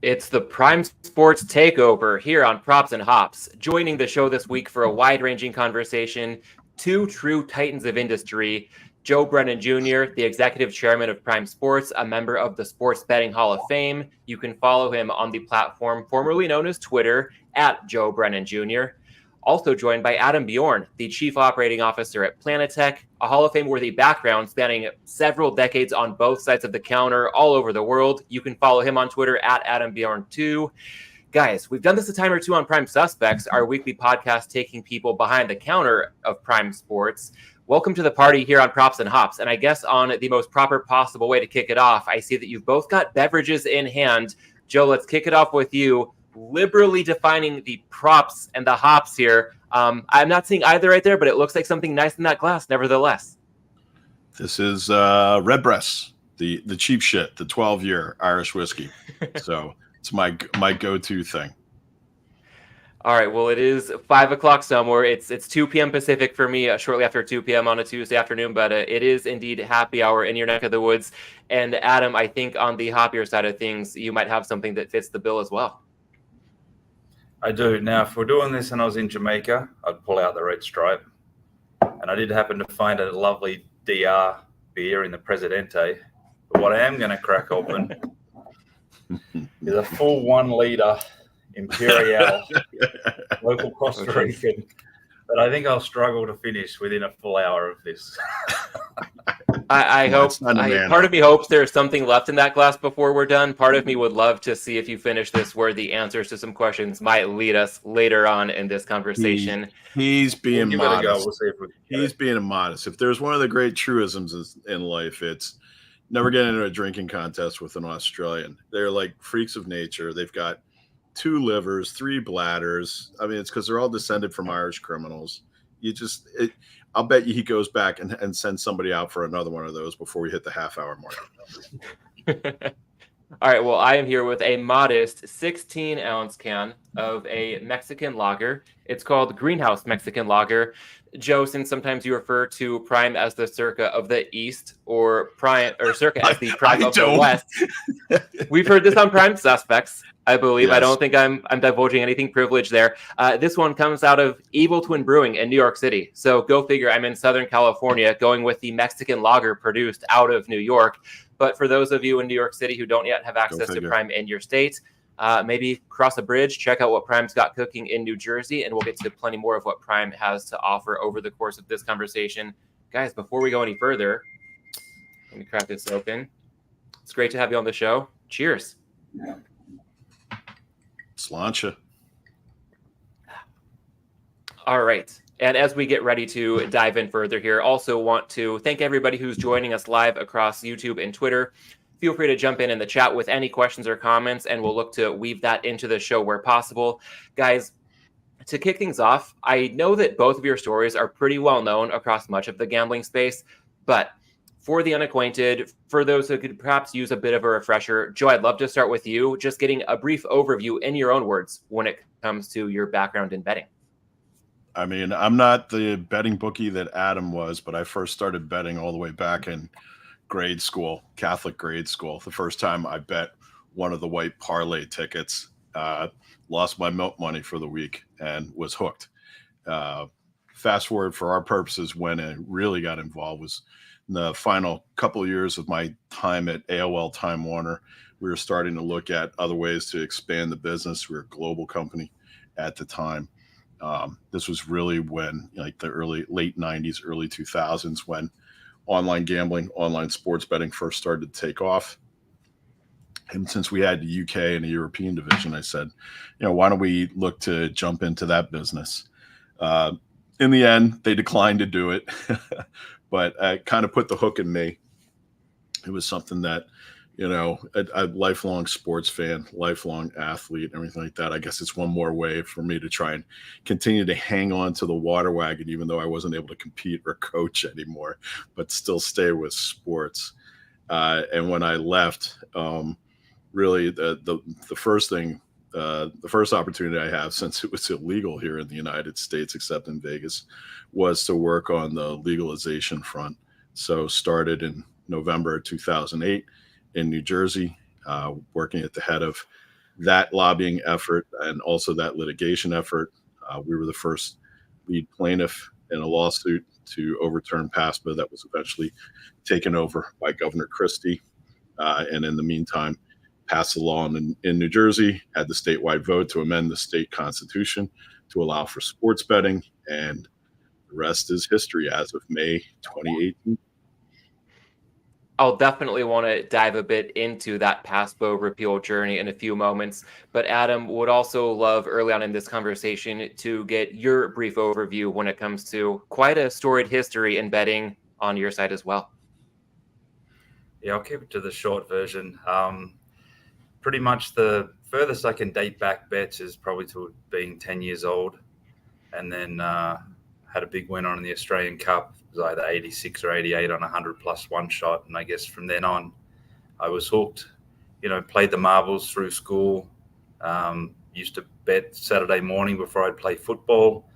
It's the Prime Sports Takeover here on Props and Hops. Joining the show this week for a wide-ranging conversation, two true titans of industry, Joe Brennan Jr., the executive chairman of Prime Sports, a member of the Sports Betting Hall of Fame. You can follow him on the platform formerly known as Twitter, at Joe Brennan Jr., also joined by Adam Bjorn, the Chief Operating Officer at Planetech, a Hall of Fame-worthy background spanning several decades on both sides of the counter all over the world. You can follow him on Twitter at Adam Bjorn too. Guys, we've done this a time or two on Prime Suspects, our weekly podcast taking people behind the counter of Prime Sports. Welcome to the party here on Props and Hops. And I guess on the most proper possible way to kick it off, I see that you've both got beverages in hand. Joe, let's kick it off with you. Liberally defining the props and the hops here. I'm not seeing either right there, but it looks like something nice in that glass nevertheless. This is Redbreast, the cheap shit, the 12-year Irish whiskey. So it's my go-to thing. All right, well, it is 5 o'clock somewhere. It's 2 p.m. Pacific for me, shortly after 2 p.m. on a Tuesday afternoon, but it is indeed happy hour in your neck of the woods. And Adam, I think on the hoppier side of things, you might have something that fits the bill as well. I do. Now, if we're doing this and I was in Jamaica, I'd pull out the Red Stripe. And I did happen to find a lovely DR beer in the Presidente. But what I am going to crack open is a full 1 liter Imperial local Costa Rican that I think I'll struggle to finish within a full hour of this. I hope. Part of me hopes there's something left in that glass before we're done. Part of me would love to see if you finish this where the answers to some questions might lead us later on in this conversation. He's being modest. We'll see if we can He's being modest. If there's one of the great truisms in life, it's never get into a drinking contest with an Australian. They're like freaks of nature. They've got 2 livers, 3 bladders. I mean, it's because they're all descended from Irish criminals. I'll bet you he goes back and sends somebody out for another one of those before we hit the half-hour mark. All right, well, I am here with a modest 16-ounce can of a Mexican lager. It's called Greenhouse Mexican Lager. Joe, since sometimes you refer to Prime as the Circa of the East or Circa as the Prime of the West, we've heard this on Prime Suspects, I believe. Yes. I don't think I'm divulging anything privileged there. This one comes out of Evil Twin Brewing in New York City. So go figure, I'm in Southern California going with the Mexican lager produced out of New York. But for those of you in New York City who don't yet have access to Prime in your state, maybe cross a bridge, check out what Prime's got cooking in New Jersey, and we'll get to plenty more of what Prime has to offer over the course of this conversation. Guys, before we go any further, let me crack this open. It's great to have you on the show. Cheers. Sláinte. All right. And as we get ready to dive in further here, also want to thank everybody who's joining us live across YouTube and Twitter. Feel free to jump in the chat with any questions or comments, and we'll look to weave that into the show where possible. Guys, to kick things off, I know that both of your stories are pretty well known across much of the gambling space, but for the unacquainted, for those who could perhaps use a bit of a refresher, Joe, I'd love to start with you, just getting a brief overview in your own words when it comes to your background in betting. I mean, I'm not the betting bookie that Adam was, but I first started betting all the way back in grade school, Catholic grade school. The first time I bet one of the white parlay tickets, lost my milk money for the week and was hooked. Fast forward for our purposes, when I really got involved was in the final couple of years of my time at AOL Time Warner. We were starting to look at other ways to expand the business. We were a global company at the time. This was really when, like, the late 90s, early 2000s, when online gambling, online sports betting first started to take off. And since we had the UK and the European division, I said, why don't we look to jump into that business? In the end, they declined to do it, but it kind of put the hook in me. It was something that, a lifelong sports fan, lifelong athlete, everything like that. I guess it's one more way for me to try and continue to hang on to the water wagon, even though I wasn't able to compete or coach anymore, but still stay with sports. And when I left, really the first thing, the first opportunity I have, since it was illegal here in the United States, except in Vegas, was to work on the legalization front. So started in November 2008 in New Jersey, working at the head of that lobbying effort and also that litigation effort. We were the first lead plaintiff in a lawsuit to overturn PASPA that was eventually taken over by Governor Christie. And in the meantime, passed a law in New Jersey, had the statewide vote to amend the state constitution to allow for sports betting. And the rest is history as of May 2018. I'll definitely want to dive a bit into that PASPA repeal journey in a few moments. But Adam, would also love early on in this conversation to get your brief overview when it comes to quite a storied history in betting on your side as well. Yeah, I'll keep it to the short version. Pretty much the furthest I can date back bets is probably to being 10 years old. And then had a big win on the Australian Cup. It was either 86 or 88 on 100 plus one shot. And I guess from then on, I was hooked, played the marbles through school, used to bet Saturday morning before I'd play football.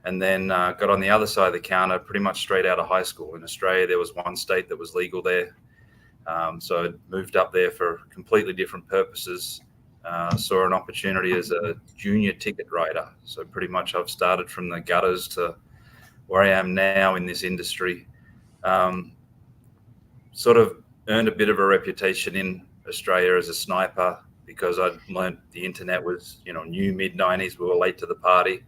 And then got on the other side of the counter pretty much straight out of high school. In Australia, there was one state that was legal there. So I moved up there for completely different purposes. Saw an opportunity as a junior ticket writer. So pretty much I've started from the gutters to where I am now in this industry. Sort of earned a bit of a reputation in Australia as a sniper because I'd learned the internet was, new mid-90s. We were late to the party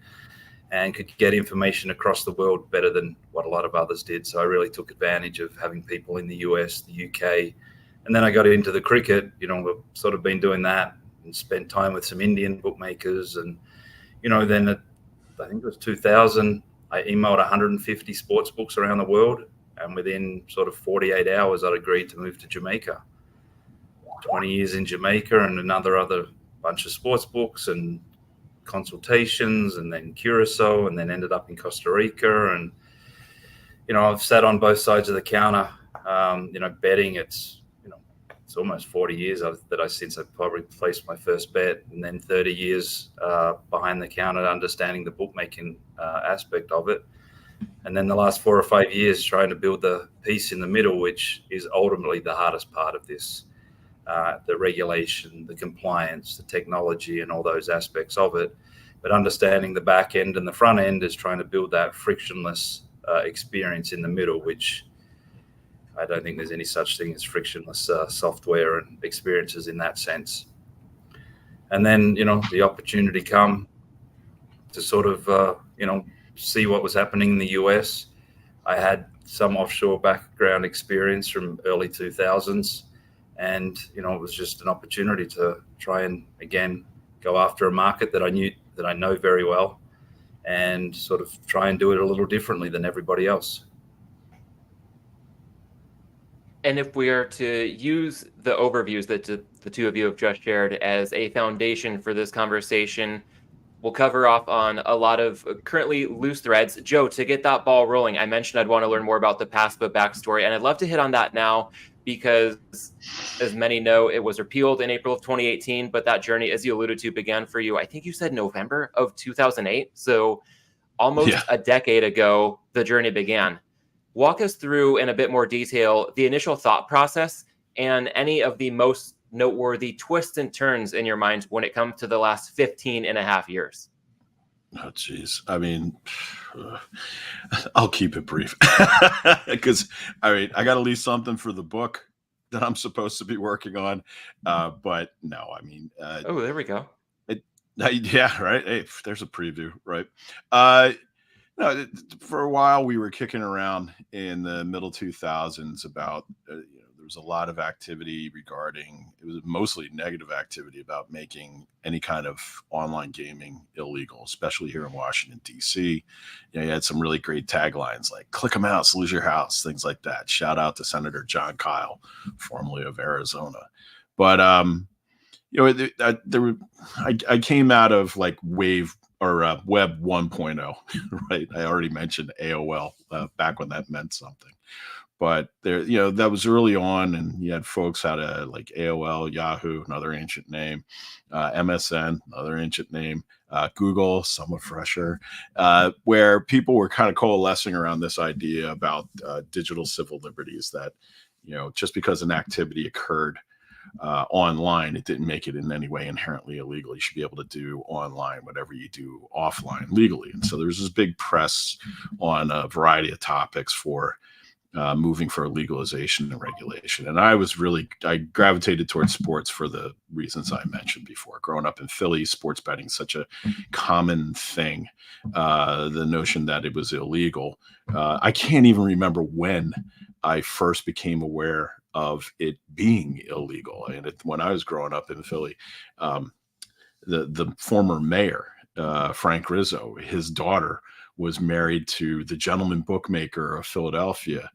and could get information across the world better than what a lot of others did. So I really took advantage of having people in the US, the UK. And then I got into the cricket, we've sort of been doing that and spent time with some Indian bookmakers. And, then I think it was 2000, I emailed 150 sports books around the world. And within sort of 48 hours, I'd agreed to move to Jamaica. 20 years in Jamaica and other bunch of sports books and consultations, and then Curacao, and then ended up in Costa Rica. And, I've sat on both sides of the counter, betting. It's almost 40 years since I probably placed my first bet, and then 30 years behind the counter, understanding the bookmaking aspect of it. And then the last 4 or 5 years trying to build the piece in the middle, which is ultimately the hardest part of this, the regulation, the compliance, the technology, and all those aspects of it. But understanding the back end and the front end is trying to build that frictionless experience in the middle, which I don't think there's any such thing as frictionless software and experiences in that sense. And then, the opportunity come to sort of, see what was happening in the US. I had some offshore background experience from early 2000s. And, it was just an opportunity to try and, again, go after a market that I know very well and sort of try and do it a little differently than everybody else. And if we are to use the overviews that the two of you have just shared as a foundation for this conversation, we'll cover off on a lot of currently loose threads. Joe, to get that ball rolling, I mentioned I'd want to learn more about the PASPA backstory, and I'd love to hit on that now because, as many know, it was repealed in April of 2018, but that journey, as you alluded to, began for you, I think you said November of 2008. So almost a decade ago, the journey began. Walk us through in a bit more detail the initial thought process and any of the most noteworthy twists and turns in your mind when it comes to the last 15 and a half years. Oh, geez. I mean, I'll keep it brief because I got to leave something for the book that I'm supposed to be working on. But no, I mean, oh, there we go. Yeah, right. Hey, there's a preview, right? No, for a while we were kicking around in the middle 2000s about there was a lot of activity regarding, it was mostly negative activity about making any kind of online gaming illegal, especially here in Washington, D.C. You had some really great taglines like "Click 'em out, lose your house," things like that. Shout out to Senator John Kyle, formerly of Arizona. But I came out of like Web 1.0, right? I already mentioned AOL back when that meant something. But there, that was early on, and you had folks had like AOL, Yahoo, another ancient name, MSN, another ancient name, Google, somewhat fresher, where people were kind of coalescing around this idea about digital civil liberties that, just because an activity occurred online, it didn't make it in any way inherently illegal. You should be able to do online whatever you do offline legally. And so there's this big press on a variety of topics for moving for legalization and regulation. And I gravitated towards sports for the reasons I mentioned before. Growing up in Philly, sports betting is such a common thing. The notion that it was illegal. I can't even remember when I first became aware of it being illegal. And when I was growing up in Philly, the former mayor, Frank Rizzo, his daughter was married to the gentleman bookmaker of Philadelphia,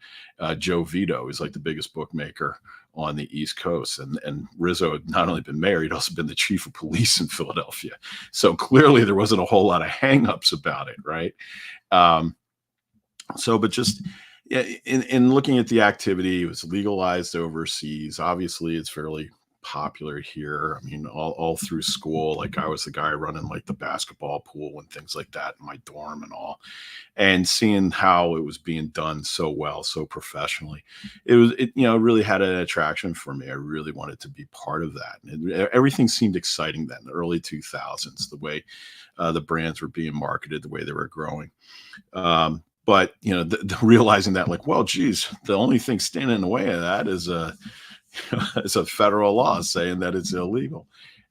Joe Vito. He's like the biggest bookmaker on the East Coast. And Rizzo had not only been married, he'd also been the chief of police in Philadelphia. So clearly there wasn't a whole lot of hangups about it, right? But just in looking at the activity, it was legalized overseas. Obviously, it's fairly popular here. I mean, all through school, like I was the guy running like the basketball pool and things like that in my dorm and all, and seeing how it was being done so well, so professionally, it really had an attraction for me. I really wanted to be part of that. And everything seemed exciting then, the early 2000s, the way the brands were being marketed, the way they were growing. But the realizing that, like, well, geez, the only thing standing in the way of that is it's a federal law saying that it's illegal.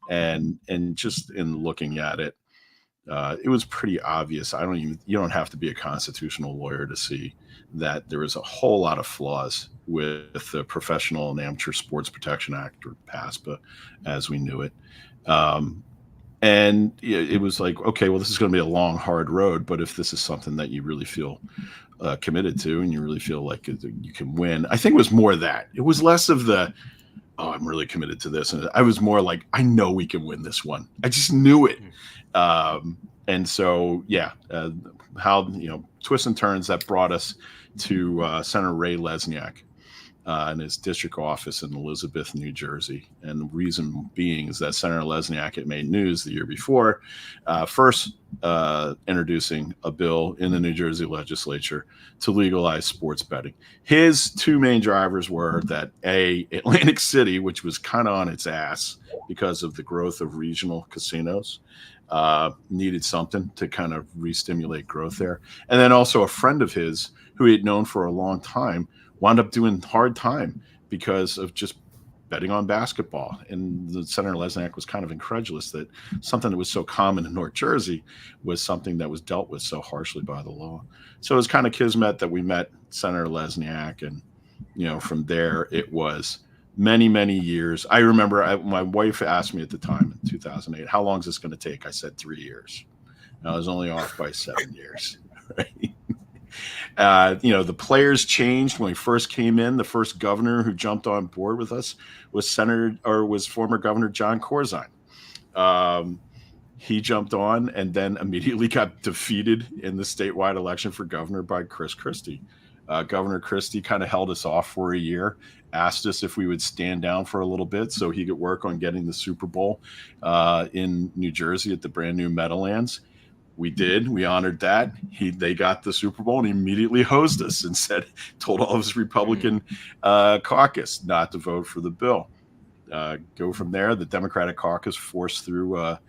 And just in looking at it, it was pretty obvious. You don't have to be a constitutional lawyer to see that there was a whole lot of flaws with the Professional and Amateur Sports Protection Act, or PASPA, as we knew it. And it was like, okay, well, this is going to be a long, hard road. But if this is something that you really feel committed to, and you really feel like you can win, I think it was more that. It was less of the, oh, I'm really committed to this. And I was more like, I know we can win this one. I just knew it. And so, how, twists and turns that brought us to Senator Ray Lesniak in his district office in Elizabeth, New Jersey. And the reason being is that Senator Lesniak had made news the year before, first introducing a bill in the New Jersey legislature to legalize sports betting. His two main drivers were that Atlantic City, which was kind of on its ass because of the growth of regional casinos, needed something to kind of re-stimulate growth there. And then also a friend of his who he had known for a long time wound up doing hard time because of just betting on basketball. And the Senator Lesniak was kind of incredulous that something that was so common in North Jersey was something that was dealt with so harshly by the law. So it was kind of kismet that we met Senator Lesniak. And, from there, it was many, many years. I remember my wife asked me at the time in 2008, how long is this going to take? I said 3 years. And I was only off by 7 years. Right? The players changed when we first came in. The first governor who jumped on board with us was former Governor John Corzine. He jumped on and then immediately got defeated in the statewide election for governor by Chris Christie. Governor Christie kind of held us off for a year, asked us if we would stand down for a little bit so he could work on getting the Super Bowl in New Jersey at the brand new Meadowlands. We did. We honored that. They got the Super Bowl and he immediately hosed us and told all of his Republican caucus not to vote for the bill. Go from there. The Democratic caucus forced through a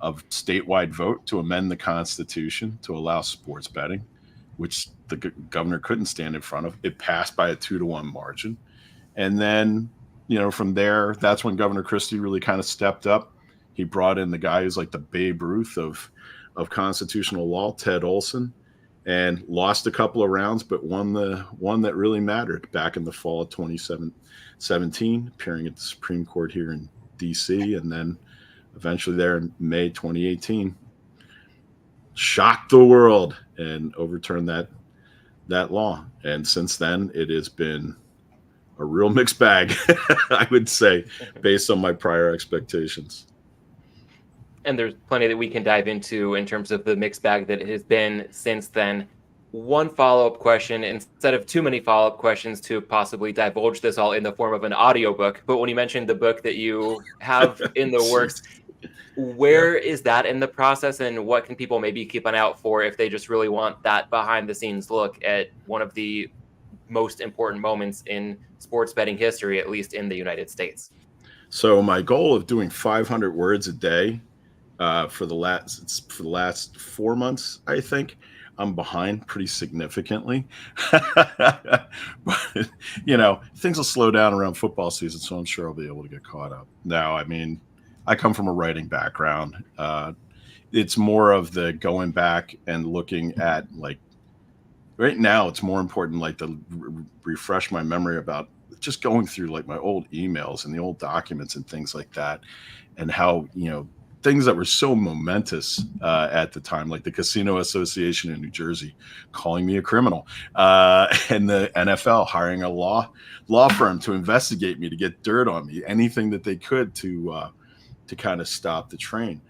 statewide vote to amend the Constitution to allow sports betting, which the governor couldn't stand in front of. It passed by a 2-1 margin. And then, from there, that's when Governor Christie really kind of stepped up. He brought in the guy who's like the Babe Ruth of constitutional law, Ted Olson, and lost a couple of rounds, but won the one that really mattered back in the fall of 2017, appearing at the Supreme Court here in D.C., and then eventually there in May 2018, shocked the world and overturned that law. And since then, it has been a real mixed bag, I would say, based on my prior expectations. And there's plenty that we can dive into in terms of the mixed bag that it has been since then. One follow-up question, instead of too many follow-up questions to possibly divulge this all in the form of an audiobook, but when you mentioned the book that you have in the works, where is that in the process, and what can people maybe keep an eye out for if they just really want that behind-the-scenes look at one of the most important moments in sports betting history, at least in the United States? So my goal of doing 500 words a day for the last 4 months, I think I'm behind pretty significantly. But things will slow down around football season, so I'm sure I'll be able to get caught up. Now, I mean, I come from a writing background. It's more of the going back and looking at, like, right now it's more important, like, to refresh my memory about just going through, like, my old emails and the old documents and things like that, and how, things that were so momentous at the time, like the Casino Association in New Jersey calling me a criminal, and the NFL hiring a law firm to investigate me, to get dirt on me, anything that they could to kind of stop the train.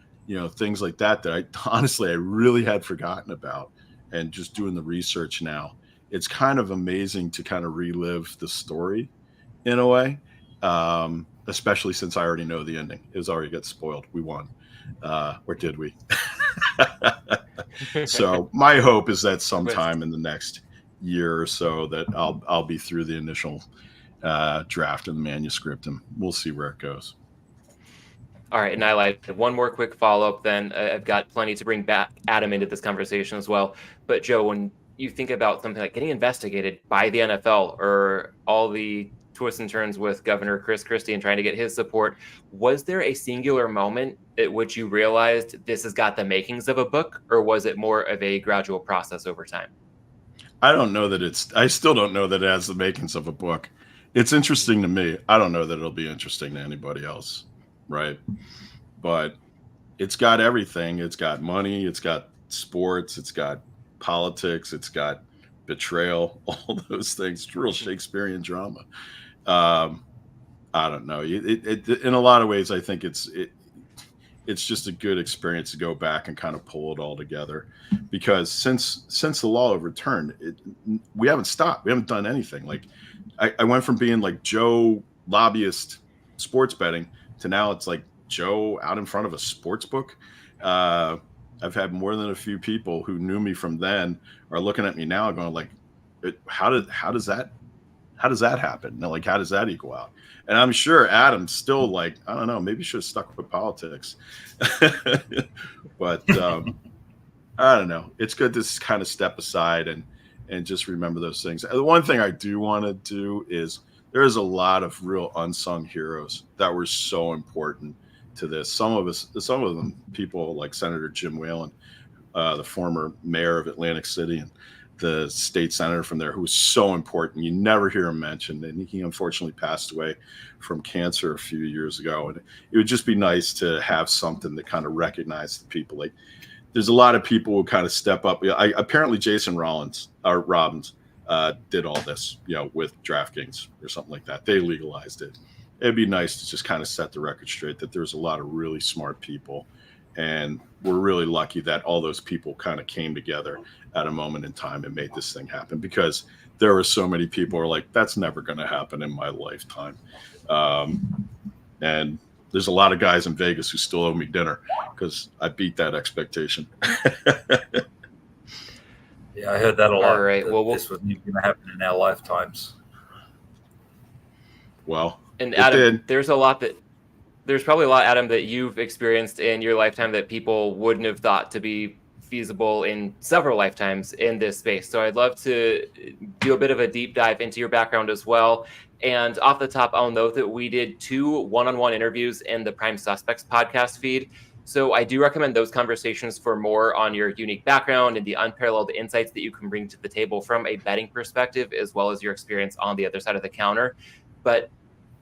Things like that I honestly, I really had forgotten about. And just doing the research now, it's kind of amazing to kind of relive the story in a way, especially since I already know the ending. It was already got spoiled. We won. Or did we? So my hope is that sometime in the next year or so that I'll be through the initial draft of the manuscript, and we'll see where it goes. All right, and I like one more quick follow-up then. I've got plenty to bring back Adam into this conversation as well. But Joe, when you think about something like getting investigated by the NFL, or all the twists and turns with Governor Chris Christie and trying to get his support, was there a singular moment at which you realized this has got the makings of a book, or was it more of a gradual process over time? I still don't know that it has the makings of a book. It's interesting to me. I don't know that it'll be interesting to anybody else. Right. But it's got everything. It's got money. It's got sports. It's got politics. It's got betrayal, all those things. It's real Shakespearean drama. I don't know. In a lot of ways, I think it's just a good experience to go back and kind of pull it all together, because since the law overturned, we haven't stopped. We haven't done anything. Like, I went from being like Joe lobbyist sports betting to now it's like Joe out in front of a sports book. I've had more than a few people who knew me from then are looking at me now going like, how does that happen? Like, how does that equal out? And I'm sure Adam's still like, I don't know, maybe should have stuck with politics. But I don't know. It's good to kind of step aside and just remember those things. The one thing I do want to do is, there's a lot of real unsung heroes that were so important to this. Some of them people like Senator Jim Whalen, the former mayor of Atlantic City, and the state senator from there, who was so important. You never hear him mentioned, and he unfortunately passed away from cancer a few years ago. And it would just be nice to have something that kind of recognized the people. Like, there's a lot of people who kind of step up. Apparently Jason Robbins did all this, with DraftKings or something like that. They legalized it. It'd be nice to just kind of set the record straight that there's a lot of really smart people, and we're really lucky that all those people kind of came together at a moment in time and made this thing happen, because there were so many people who are like, that's never going to happen in my lifetime. And there's a lot of guys in Vegas who still owe me dinner because I beat that expectation. Yeah, I heard that a lot. All right. Well, this was going to happen in our lifetimes. Well, and Adam, there's probably a lot, Adam, that you've experienced in your lifetime that people wouldn't have thought to be feasible in several lifetimes in this space. So I'd love to do a bit of a deep dive into your background as well. And off the top, I'll note that we did 2 one-on-one interviews in the Prime Suspects podcast feed. So I do recommend those conversations for more on your unique background and the unparalleled insights that you can bring to the table from a betting perspective, as well as your experience on the other side of the counter. But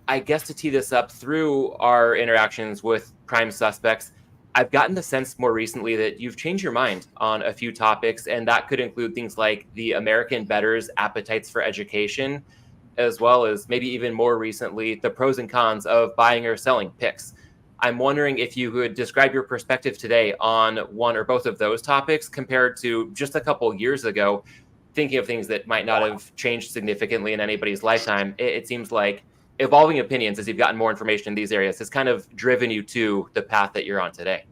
I guess to tee this up, through our interactions with Prime Suspects, I've gotten the sense more recently that you've changed your mind on a few topics, and that could include things like the American bettors' appetites for education, as well as maybe even more recently, the pros and cons of buying or selling picks. I'm wondering if you could describe your perspective today on one or both of those topics compared to just a couple years ago, thinking of things that might not have changed significantly in anybody's lifetime. It seems like evolving opinions as you've gotten more information in these areas has kind of driven you to the path that you're on today.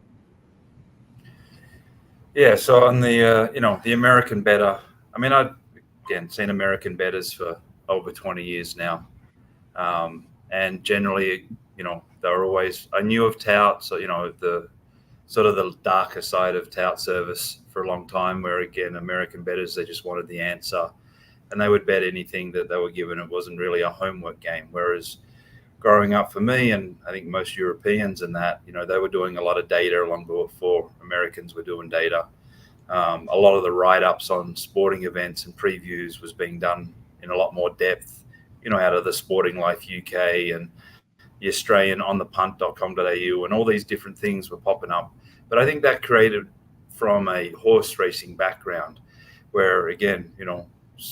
Yeah, so on the the American bettor, I mean, I've seen American bettors for over 20 years now, and generally, I knew of tout, so the sort of the darker side of tout service for a long time, where again, American bettors, they just wanted the answer and they would bet anything that they were given. It wasn't really a homework game. Whereas growing up for me, and I think most Europeans and that, they were doing a lot of data long before Americans were doing data. A lot of the write-ups on sporting events and previews was being done in a lot more depth, out of the Sporting Life UK and the Australian onthepunt.com.au, and all these different things were popping up. But I think that created from a horse racing background where, again,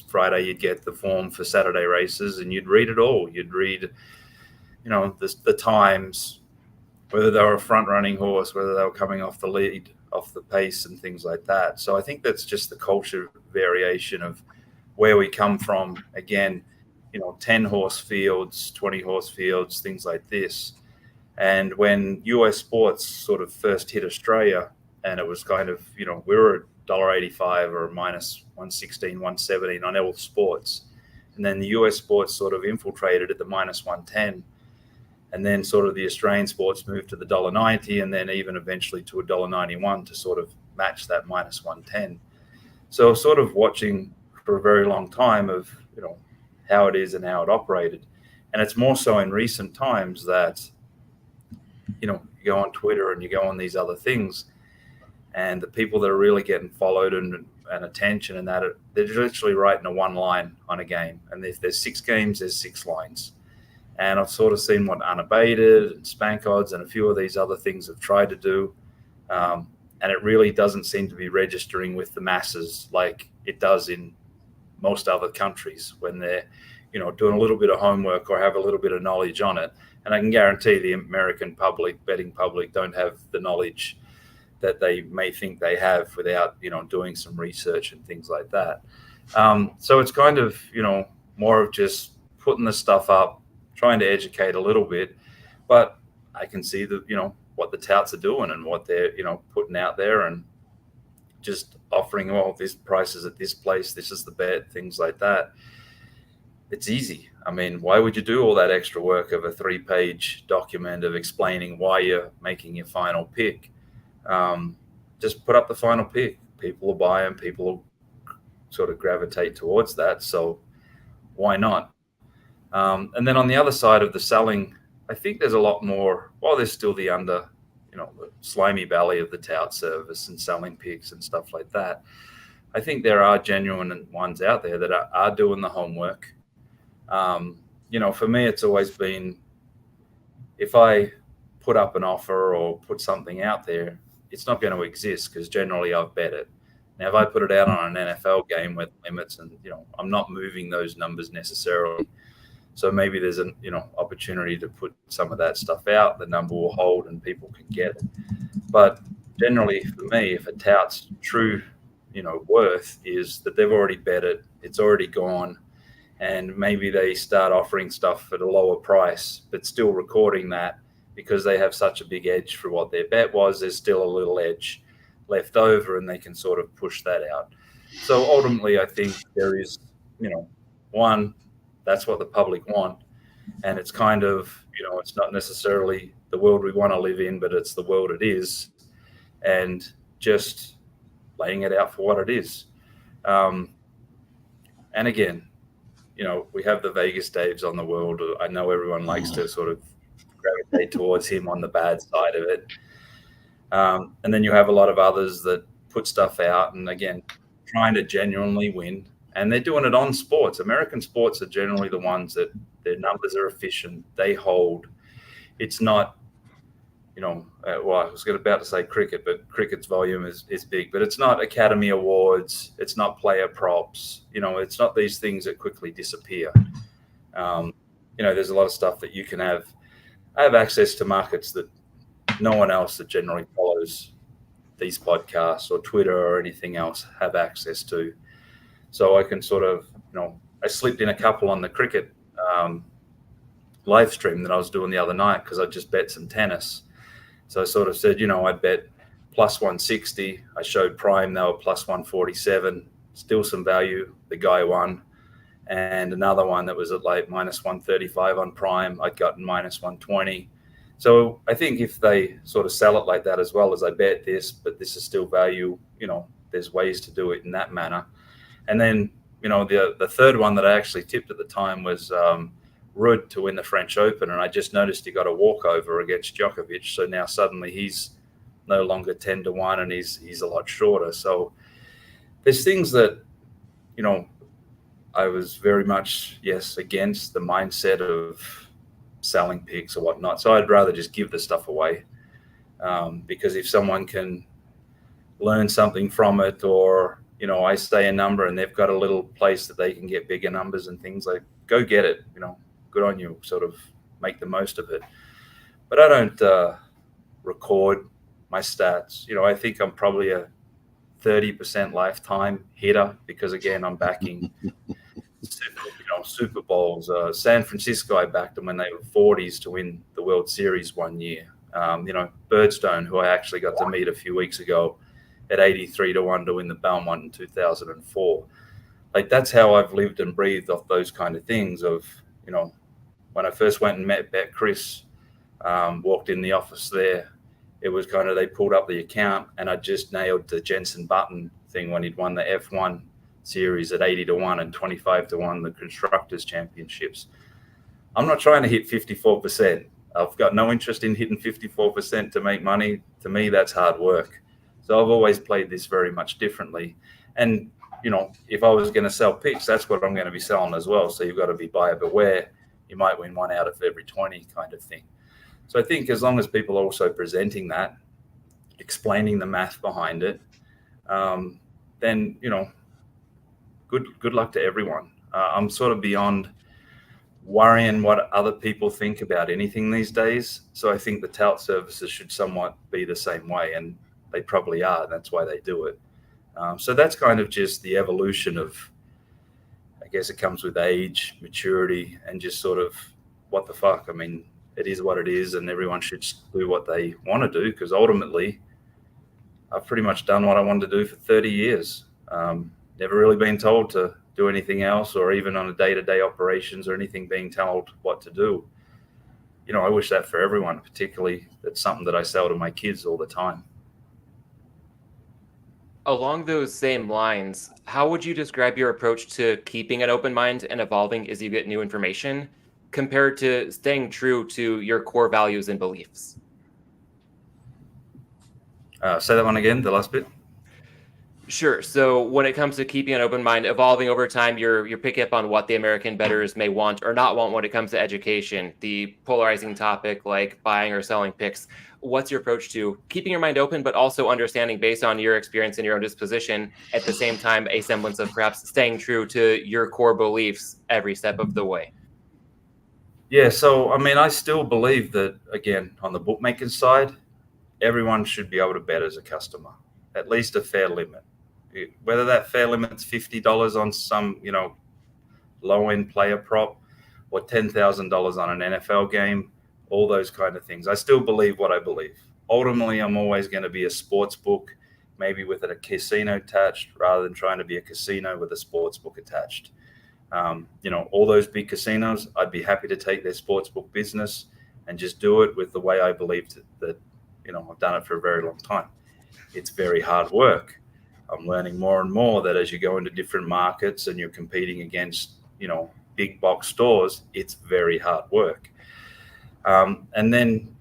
Friday you'd get the form for Saturday races and you'd read it all. You'd read, the times, whether they were a front-running horse, whether they were coming off the lead, off the pace and things like that. So I think that's just the culture variation of where we come from. Again, 10 horse fields, 20 horse fields, things like this. And when US sports sort of first hit Australia, and it was kind of, we were $1.85 or minus 116, 117 on all sports. And then the US sports sort of infiltrated at the minus 110. And then sort of the Australian sports moved to the $1.90, and then even eventually to $1.91 to sort of match that minus 110. So sort of watching for a very long time of, how it is and how it operated. And it's more so in recent times that, you go on Twitter and you go on these other things, and the people that are really getting followed and attention and that, they're literally writing a one line on a game. And if there's 6 games, there's 6 lines. And I've sort of seen what Unabated and Spank Odds and a few of these other things have tried to do. And it really doesn't seem to be registering with the masses like it does in most other countries when they're, doing a little bit of homework or have a little bit of knowledge on it. And I can guarantee the American public, betting public, don't have the knowledge that they may think they have without, doing some research and things like that. So it's kind of, more of just putting the stuff up, trying to educate a little bit, but I can see what the touts are doing and what they're, putting out there, and just offering, this price is at this place, this is the bet, things like that. It's easy. I mean, why would you do all that extra work of a 3-page document of explaining why you're making your final pick? Just put up the final pick. People will buy them. People will sort of gravitate towards that. So why not? And then on the other side of the selling, I think there's a lot more, while there's still the the slimy belly of the tout service and selling picks and stuff like that, I think there are genuine ones out there that are doing the homework. For me, it's always been, if I put up an offer or put something out there, it's not going to exist because generally I've bet it. Now, if I put it out on an NFL game with limits and, I'm not moving those numbers necessarily. So maybe there's an, opportunity to put some of that stuff out. The number will hold and people can get it. But generally for me, if a tout's true, worth is that they've already bet it, it's already gone. And maybe they start offering stuff at a lower price, but still recording that because they have such a big edge for what their bet was. There's still a little edge left over and they can sort of push that out. So ultimately, I think there is, one, that's what the public want. And it's kind of, it's not necessarily the world we want to live in, but it's the world it is. And just laying it out for what it is. And again, we have the Vegas Daves on the world. I know everyone likes to sort of gravitate towards him on the bad side of it. And then you have a lot of others that put stuff out and, again, trying to genuinely win. And they're doing it on sports. American sports are generally the ones that their numbers are efficient. They hold. It's not, I was about to say cricket, but cricket's volume is big. But it's not Academy Awards. It's not player props. It's not these things that quickly disappear. There's a lot of stuff that you can have. I have access to markets that no one else that generally follows these podcasts or Twitter or anything else have access to. So I can sort of, I slipped in a couple on the cricket live stream that I was doing the other night because I just bet some tennis. So I sort of said, I bet plus 160. I showed Prime, they were plus 147, still some value. The guy won. And another one that was at like minus 135 on Prime, I'd gotten minus 120. So I think if they sort of sell it like that as well as I bet this, but this is still value, there's ways to do it in that manner. And then, the third one that I actually tipped at the time was Ruud to win the French Open. And I just noticed he got a walkover against Djokovic. So now suddenly he's no longer 10-1 and he's a lot shorter. So there's things that, I was very much, yes, against the mindset of selling picks or whatnot. So I'd rather just give the stuff away, because if someone can learn something from it, or I say a number and they've got a little place that they can get bigger numbers and things, like, go get it, good on you, sort of make the most of it. But I don't record my stats. I think I'm probably a 30% lifetime hitter, because again, I'm backing Super Bowls. San Francisco, I backed them when they were 40s to win the World Series one year. Birdstone, who I actually got to meet a few weeks ago, at 83-1 to win the Belmont in 2004. Like, that's how I've lived and breathed off those kind of things. Of, when I first went and met Chris, walked in the office there, it was kind of, they pulled up the account and I just nailed the Jensen Button thing when he'd won the F1 series at 80-1 and 25-1 the Constructors Championships. I'm not trying to hit 54%. I've got no interest in hitting 54% to make money. To me, that's hard work. So I've always played this very much differently. And, if I was going to sell picks, that's what I'm going to be selling as well. So you've got to be buyer beware. You might win one out of every 20 kind of thing. So I think as long as people are also presenting that, explaining the math behind it, then, good luck to everyone. I'm sort of beyond worrying what other people think about anything these days. So I think the tout services should somewhat be the same way, and they probably are. That's why they do it. So that's kind of just the evolution of, I guess it comes with age, maturity, and just sort of what the fuck. I mean, it is what it is, and everyone should do what they want to do, because ultimately I've pretty much done what I wanted to do for 30 years. Never really been told to do anything else, or even on a day-to-day operations or anything being told what to do. I wish that for everyone, particularly that's something that I sell to my kids all the time. Along those same lines, how would you describe your approach to keeping an open mind and evolving as you get new information, compared to staying true to your core values and beliefs? Say that one again, the last bit. Sure. So when it comes to keeping an open mind, evolving over time, your pick up on what the American bettors may want or not want when it comes to education, the polarizing topic like buying or selling picks. What's your approach to keeping your mind open, but also understanding based on your experience and your own disposition, at the same time, a semblance of perhaps staying true to your core beliefs every step of the way? Yeah. So, I mean, I still believe that, again, on the bookmaking side, everyone should be able to bet as a customer, at least a fair limit. Whether that fair limit's $50 on some, low-end player prop, or $10,000 on an NFL game, all those kind of things. I still believe what I believe. Ultimately, I'm always going to be a sports book, maybe with a casino attached, rather than trying to be a casino with a sports book attached. All those big casinos, I'd be happy to take their sports book business and just do it with the way I believed that, I've done it for a very long time. It's very hard work. I'm learning more and more that as you go into different markets and you're competing against, big box stores, it's very hard work. And then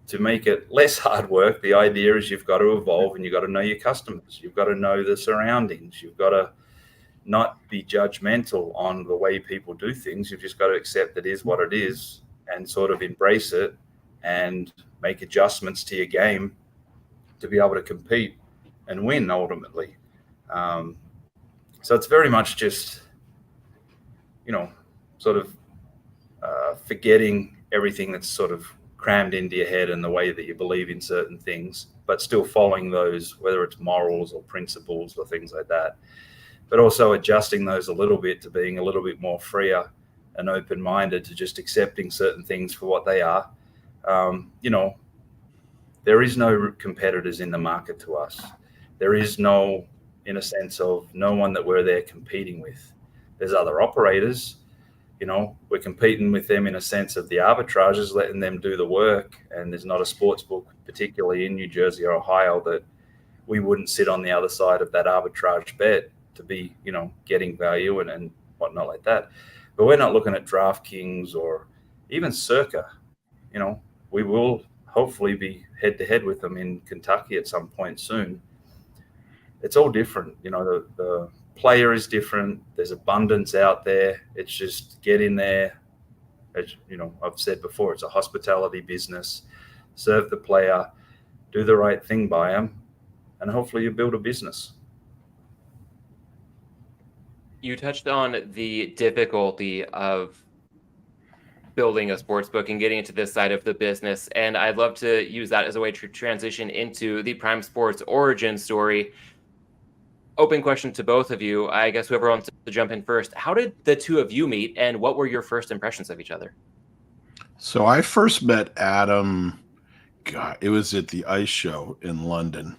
to make it less hard work, the idea is you've got to evolve and you've got to know your customers. You've got to know the surroundings. You've got to not be judgmental on the way people do things. You've just got to accept it is what it is and sort of embrace it and make adjustments to your game to be able to compete and win ultimately. So it's very much just, sort of forgetting everything that's sort of crammed into your head and the way that you believe in certain things, but still following those, whether it's morals or principles or things like that, but also adjusting those a little bit to being a little bit more freer and open-minded to just accepting certain things for what they are. There is no competitors in the market to us. There is no, in a sense of no one that we're there competing with. There's other operators, we're competing with them in a sense of the arbitrages, letting them do the work. And there's not a sports book, particularly in New Jersey or Ohio, that we wouldn't sit on the other side of that arbitrage bet to be, getting value and whatnot like that. But we're not looking at DraftKings or even Circa. We will hopefully be head to head with them in Kentucky at some point soon. It's all different. The player is different. There's abundance out there. It's just get in there. As I've said before, it's a hospitality business. Serve the player, do the right thing by them, and hopefully you build a business. You touched on the difficulty of building a sports book and getting into this side of the business, and I'd love to use that as a way to transition into the Prime Sports origin story. Open question to both of you. I guess whoever wants to jump in first. How did the two of you meet, and what were your first impressions of each other? So I first met Adam, it was at the ICE show in London.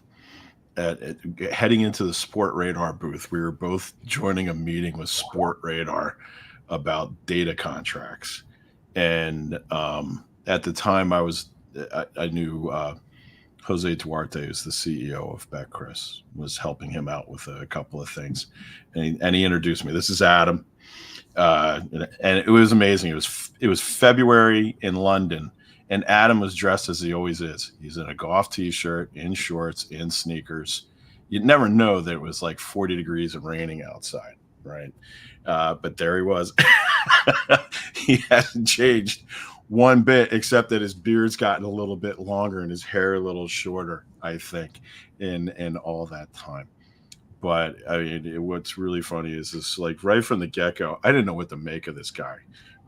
Heading into the Sport Radar booth, we were both joining a meeting with Sport Radar about data contracts. And at the time, I knew Jose Duarte, who's the CEO of BetChris, was helping him out with a couple of things, and he introduced me. This is Adam, and it was amazing. It was February in London, and Adam was dressed as he always is. He's in a golf T-shirt, in shorts, in sneakers. You'd never know that it was like 40 degrees and raining outside, right? But there he was. He hasn't changed one bit, except that his beard's gotten a little bit longer and his hair a little shorter, I think, in all that time. But I mean, what's really funny is this, like right from the get-go, I didn't know what to make of this guy.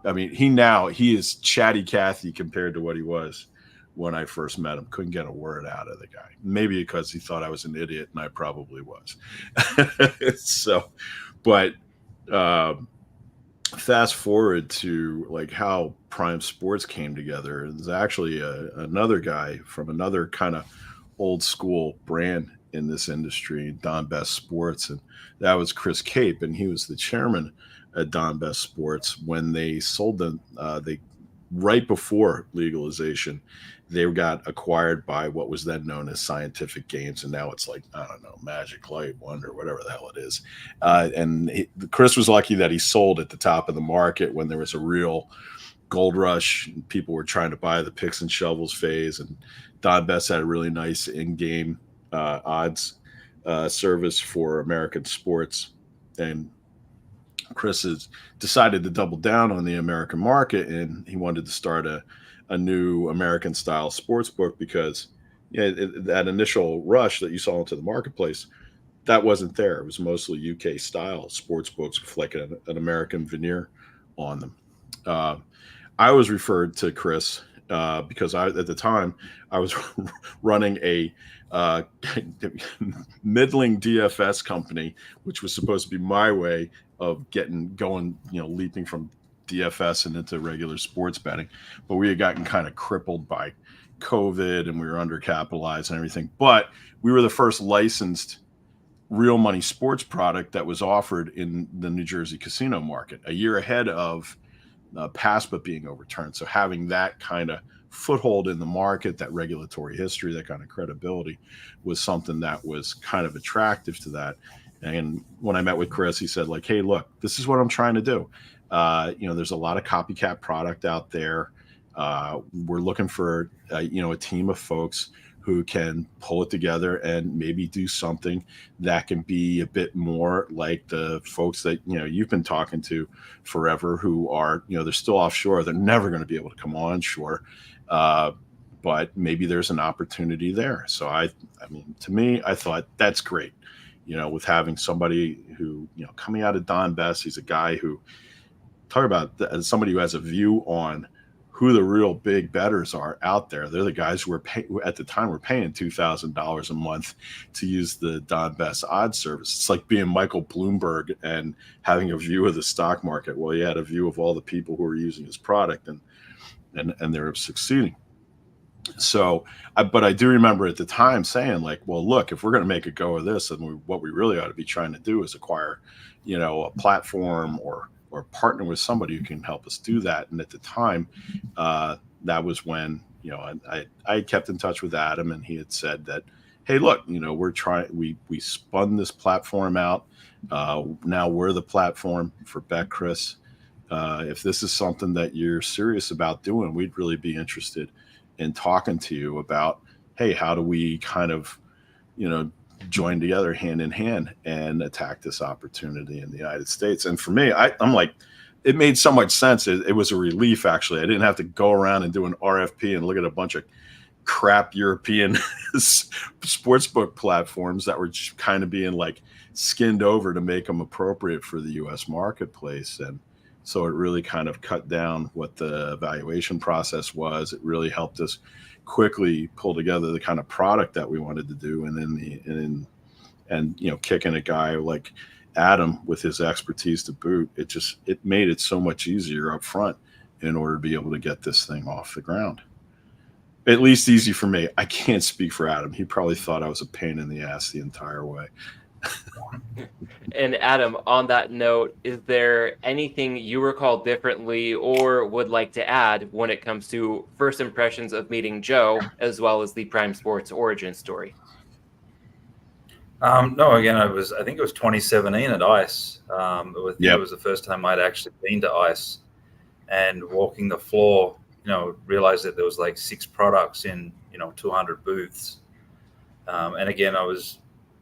I mean, he is chatty Cathy compared to what he was when I first met him. Couldn't get a word out of the guy. Maybe because he thought I was an idiot, and I probably was. Fast forward to like how Prime Sports came together. There's actually another guy from another kind of old school brand in this industry, Don Best Sports, and that was Chris Cape, and he was the chairman at Don Best Sports when they sold them. They right before legalization, they got acquired by what was then known as Scientific Games, and now it's like, I don't know, Magic Light, Wonder, whatever the hell it is. Chris was lucky that he sold at the top of the market when there was a real gold rush. People were trying to buy the picks and shovels phase, and Don Best had a really nice in-game odds service for American sports, and Chris has decided to double down on the American market, and he wanted to start a new American style sports book because that initial rush that you saw into the marketplace, that wasn't there. It was mostly UK style sports books with like an American veneer on them. I was referred to Chris because at the time I was running a middling DFS company, which was supposed to be my way of leaping from DFS and into regular sports betting. But we had gotten kind of crippled by COVID and we were undercapitalized and everything. But we were the first licensed real money sports product that was offered in the New Jersey casino market a year ahead of PASPA being overturned. So having that kind of foothold in the market, that regulatory history, that kind of credibility was something that was kind of attractive to that. And when I met with Chris, he said like, hey, look, this is what I'm trying to do. There's a lot of copycat product out there. We're looking for, a team of folks who can pull it together and maybe do something that can be a bit more like the folks that, you've been talking to forever who are, they're still offshore. They're never going to be able to come onshore. But maybe there's an opportunity there. So to me, I thought that's great, with having somebody who, coming out of Don Best, he's a guy who, talk about somebody who has a view on who the real big bettors are out there. They're the guys who at the time were paying $2,000 a month to use the Don Best odds service. It's like being Michael Bloomberg and having a view of the stock market. Well, he had a view of all the people who were using his product and they're succeeding. So, but I do remember at the time saying like, well, look, if we're going to make a go of this, and what we really ought to be trying to do is acquire, a platform or or partner with somebody who can help us do that. And at the time, that was when, I kept in touch with Adam, and he had said that, hey, look, we spun this platform out. Now we're the platform for BetChris. If this is something that you're serious about doing, we'd really be interested in talking to you about, hey, how do we kind of, join together hand in hand and attack this opportunity in the United States. And for me, I'm like, it made so much sense. It was a relief, actually. I didn't have to go around and do an RFP and look at a bunch of crap European sportsbook platforms that were just kind of being like skinned over to make them appropriate for the US marketplace. And so it really kind of cut down what the evaluation process was. It really helped us quickly pull together the kind of product that we wanted to do. And then kicking a guy like Adam with his expertise to boot, it made it so much easier up front in order to be able to get this thing off the ground. At least easy for me. I can't speak for Adam. He probably thought I was a pain in the ass the entire way. And Adam, on that note, is there anything you recall differently or would like to add when it comes to first impressions of meeting Joe, as well as the Prime Sports origin story? No, again, I think it was 2017 at ICE. It was the first time I'd actually been to ICE, and walking the floor, realized that there was like 6 products in 200 booths. And again,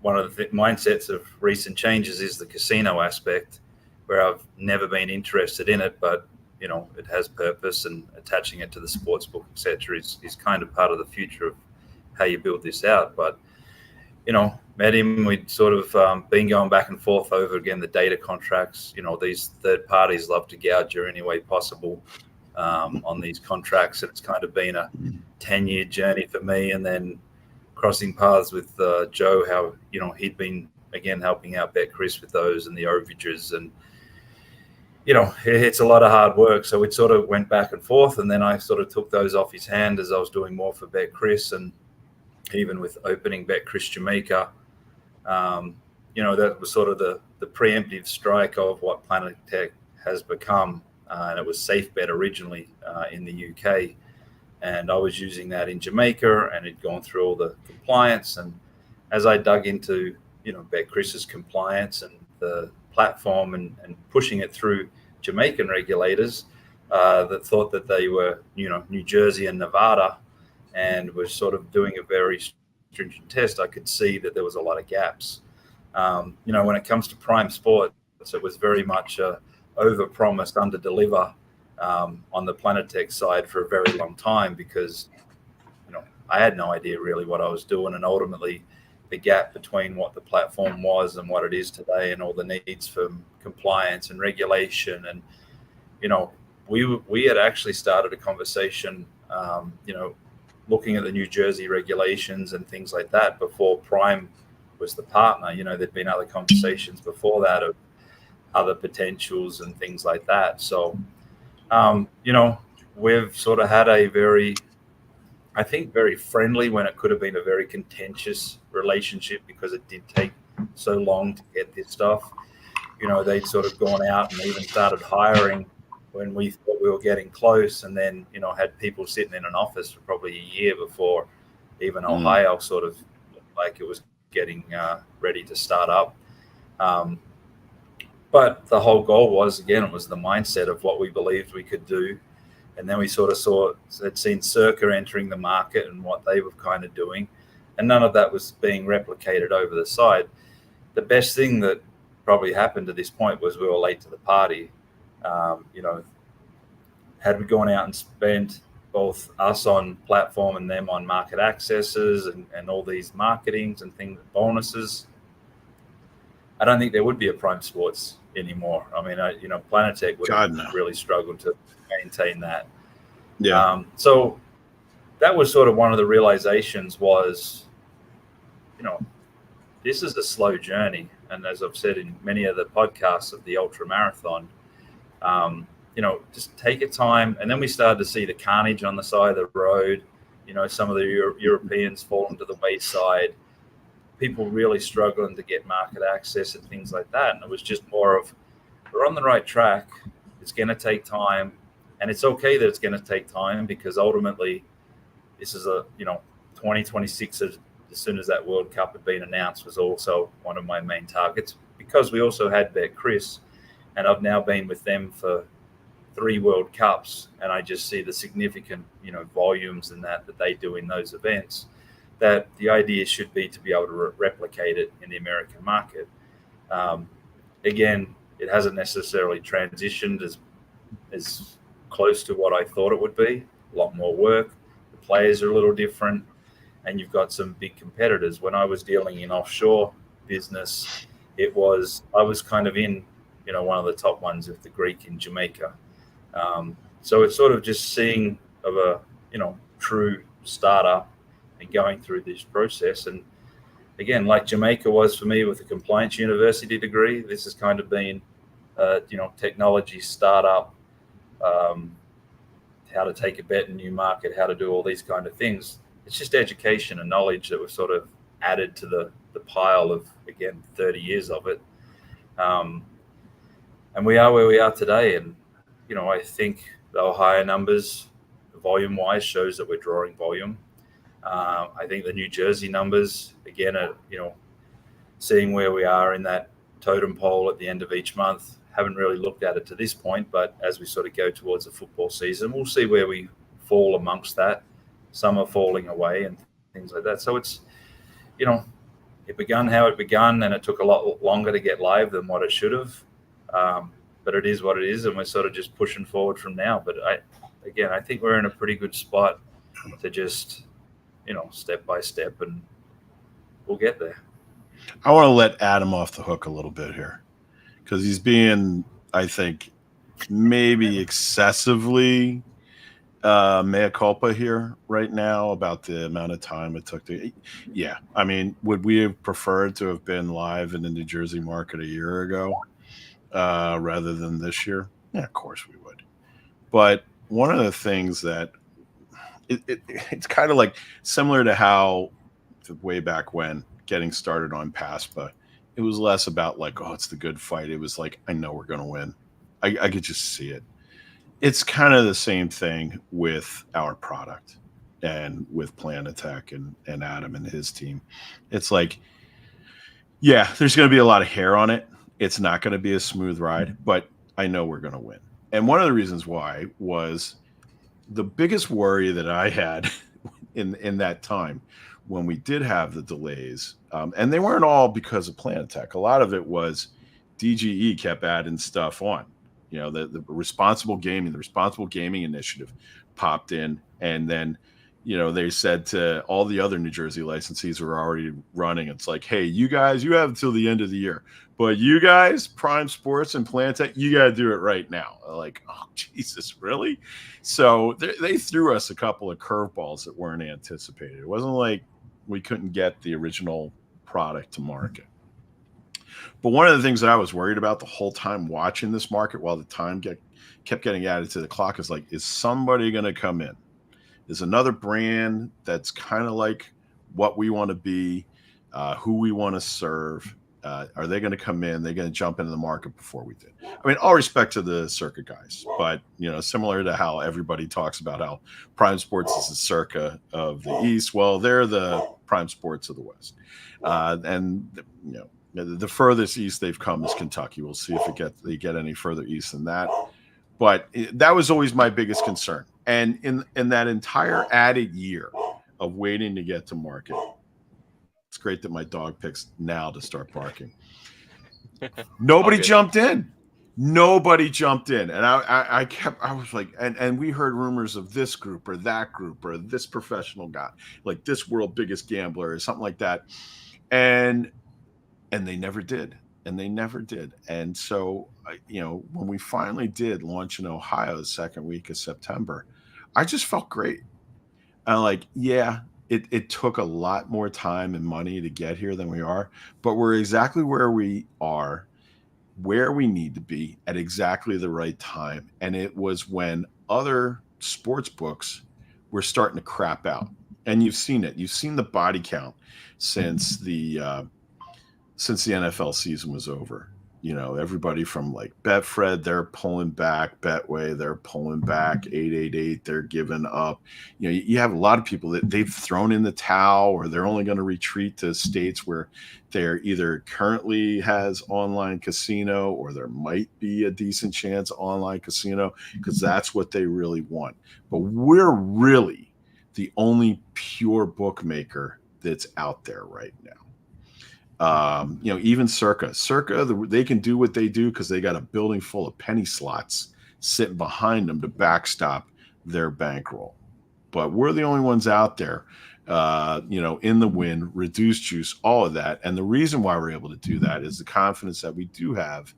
one of the mindsets of recent changes is the casino aspect, where I've never been interested in it, but it has purpose, and attaching it to the sportsbook, etc., is kind of part of the future of how you build this out. But met him. We'd sort of been going back and forth over, again, the data contracts. These third parties love to gouge you any way possible on these contracts. And it's kind of been a 10-year journey for me. And then crossing paths with Joe, how, he'd been, again, helping out BetChris with those and the overages. And, it's a lot of hard work. So it sort of went back and forth. And then I sort of took those off his hand as I was doing more for BetChris. And even with opening BetChris Jamaica, that was sort of the preemptive strike of what Planet Tech has become. And it was SafeBet originally in the UK. And I was using that in Jamaica, and it'd gone through all the compliance. And as I dug into, BetChris's compliance and the platform and pushing it through Jamaican regulators that thought that they were, New Jersey and Nevada, and was sort of doing a very stringent test, I could see that there was a lot of gaps. When it comes to Prime Sports, it was very much over-promise, under-deliver on the Planet Tech side for a very long time, because I had no idea really what I was doing, and ultimately the gap between what the platform was and what it is today, and all the needs for compliance and regulation. And we had actually started a conversation looking at the New Jersey regulations and things like that before Prime was the partner. There'd been other conversations before that of other potentials and things like that. So we've sort of had a very friendly, when it could have been a very contentious relationship, because it did take so long to get this stuff. They'd sort of gone out and even started hiring when we thought we were getting close, and then, had people sitting in an office for probably a year before even Ohio sort of looked like it was getting ready to start up. But the whole goal was, again, it was the mindset of what we believed we could do. And then we sort of had seen Circa entering the market and what they were kind of doing. And none of that was being replicated over the side. The best thing that probably happened to this point was we were late to the party. Had we gone out and spent, both us on platform and them on market accesses and all these marketings and things, bonuses, I don't think there would be a Prime Sports anymore. I mean, Planet Tech would have really struggled to maintain that. Yeah. So that was sort of one of the realizations was, this is a slow journey. And as I've said in many of the podcasts of the ultra marathon, just take your time. And then we started to see the carnage on the side of the road. Some of the Europeans falling to the wayside, people really struggling to get market access and things like that. And it was just more of, we're on the right track. It's going to take time, and it's okay that it's going to take time, because ultimately this is 2026, as soon as that World Cup had been announced, was also one of my main targets, because we also had Bet Chris, and I've now been with them for 3 World Cups, and I just see the significant, volumes and that they do in those events, that the idea should be to be able to replicate it in the American market. Again, it hasn't necessarily transitioned as close to what I thought it would be. A lot more work. The players are a little different, and you've got some big competitors. When I was dealing in offshore business, I was kind of in, one of the top ones with the Greek in Jamaica. So it's sort of just seeing of a, true startup and going through this process. And again, like Jamaica was for me with a compliance university degree, this has kind of been, technology startup, how to take a bet in a new market, how to do all these kind of things. It's just education and knowledge that we've sort of added to the pile of, again, 30 years of it. And we are where we are today. And, I think they'll higher numbers, volume-wise, shows that we're drawing volume. I think the New Jersey numbers, again, are, seeing where we are in that totem pole at the end of each month. Haven't really looked at it to this point, but as we sort of go towards the football season, we'll see where we fall amongst that. Some are falling away and things like that. So it's, it begun how it begun, and it took a lot longer to get live than what it should have. But it is what it is, and we're sort of just pushing forward from now. But I think we're in a pretty good spot to just, step by step, and we'll get there. I want to let Adam off the hook a little bit here, because he's being, I think, maybe excessively mea culpa here right now about the amount of time it took to. Yeah, I mean, would we have preferred to have been live in the New Jersey market a year ago rather than this year? Yeah, of course we would. But one of the things that it's kind of like similar to how way back when getting started on PASPA, it was less about like, oh, it's the good fight. It was like, I know we're going to win. I could just see it. It's kind of the same thing with our product and with Planetech and Adam and his team. It's like, yeah, there's going to be a lot of hair on it. It's not going to be a smooth ride, but I know we're going to win. And one of the reasons why was the biggest worry that I had in that time when we did have the delays, and they weren't all because of Planetech. A lot of it was DGE kept adding stuff on. The responsible gaming initiative popped in, and then, they said to all the other New Jersey licensees who were already running, it's like, hey, you guys, you have until the end of the year, but you guys, Prime Sports and Planetech, you got to do it right now. Like, oh, Jesus, really? So they threw us a couple of curveballs that weren't anticipated. It wasn't like we couldn't get the original product to market. But one of the things that I was worried about the whole time watching this market while the time kept getting added to the clock is like, is somebody going to come in? Is another brand that's kind of like what we want to be, who we want to serve? Are they going to come in? They're going to jump into the market before we did. I mean, all respect to the Circa guys, but, similar to how everybody talks about how Prime Sports is the Circa of the East. Well, they're the Prime Sports of the West. The furthest east they've come is Kentucky. We'll see if they get any further east than that. But that was always my biggest concern. And in that entire added year of waiting to get to market, it's great that my dog picks now to start barking. Nobody jumped in. Nobody jumped in. And I was like, and we heard rumors of this group or that group or this professional guy, like this world biggest gambler or something like that. And they never did. And so, when we finally did launch in Ohio the second week of September, I just felt great. I'm like, yeah, it took a lot more time and money to get here than we are, but we're exactly where we are, where we need to be at exactly the right time. And it was when other sports books were starting to crap out. And you've seen it. You've seen the body count since the NFL season was over. everybody from like Betfred, they're pulling back, Betway, they're pulling back, 888, they're giving up. You have a lot of people that they've thrown in the towel, or they're only going to retreat to states where they're either currently has online casino, or there might be a decent chance online casino, because that's what they really want. But we're really the only pure bookmaker that's out there right now. Even Circa, they can do what they do because they got a building full of penny slots sitting behind them to backstop their bankroll. But we're the only ones out there, in the win, reduced juice, all of that. And the reason why we're able to do that is the confidence that we do have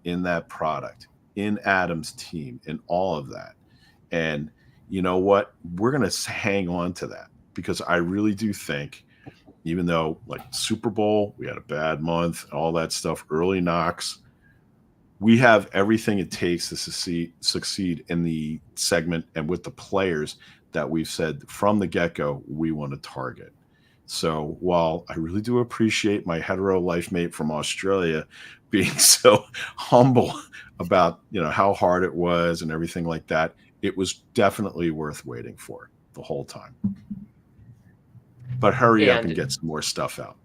in that product, in Adam's team, in all of that. And you know what? We're going to hang on to that, because I really do think, even though like Super Bowl, we had a bad month, all that stuff, early knocks, we have everything it takes to succeed in the segment and with the players that we've said from the get-go we want to target. So while I really do appreciate my hetero life mate from Australia being so humble about, how hard it was and everything like that, it was definitely worth waiting for the whole time. But hurry up and get some more stuff out.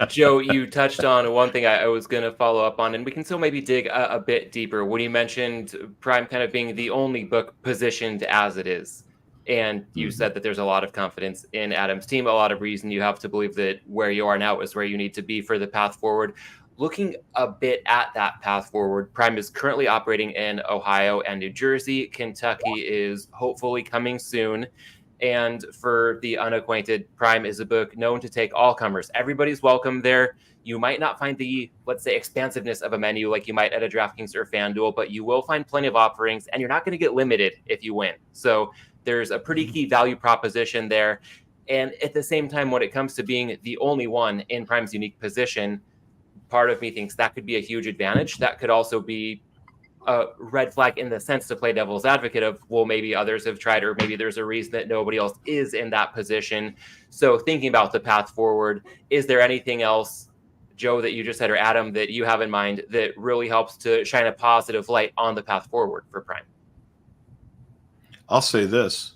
Joe, you touched on one thing I was going to follow up on, and we can still maybe dig a bit deeper. When you mentioned Prime kind of being the only book positioned as it is, and you said that there's a lot of confidence in Adam's team, a lot of reason you have to believe that where you are now is where you need to be for the path forward. Looking a bit at that path forward, Prime is currently operating in Ohio and New Jersey. Kentucky is hopefully coming soon. And for the unacquainted, Prime is a book known to take all comers. Everybody's welcome there. You might not find the, let's say, expansiveness of a menu like you might at a DraftKings or FanDuel, but you will find plenty of offerings, and you're not going to get limited if you win. So there's a pretty key value proposition there. And at the same time, when it comes to being the only one in Prime's unique position, part of me thinks that could be a huge advantage. That could also be a red flag in the sense to play devil's advocate of, well, maybe others have tried, or maybe there's a reason that nobody else is in that position. So thinking about the path forward, is there anything else, Joe, that you just said, or Adam, that you have in mind that really helps to shine a positive light on the path forward for Prime? I'll say this.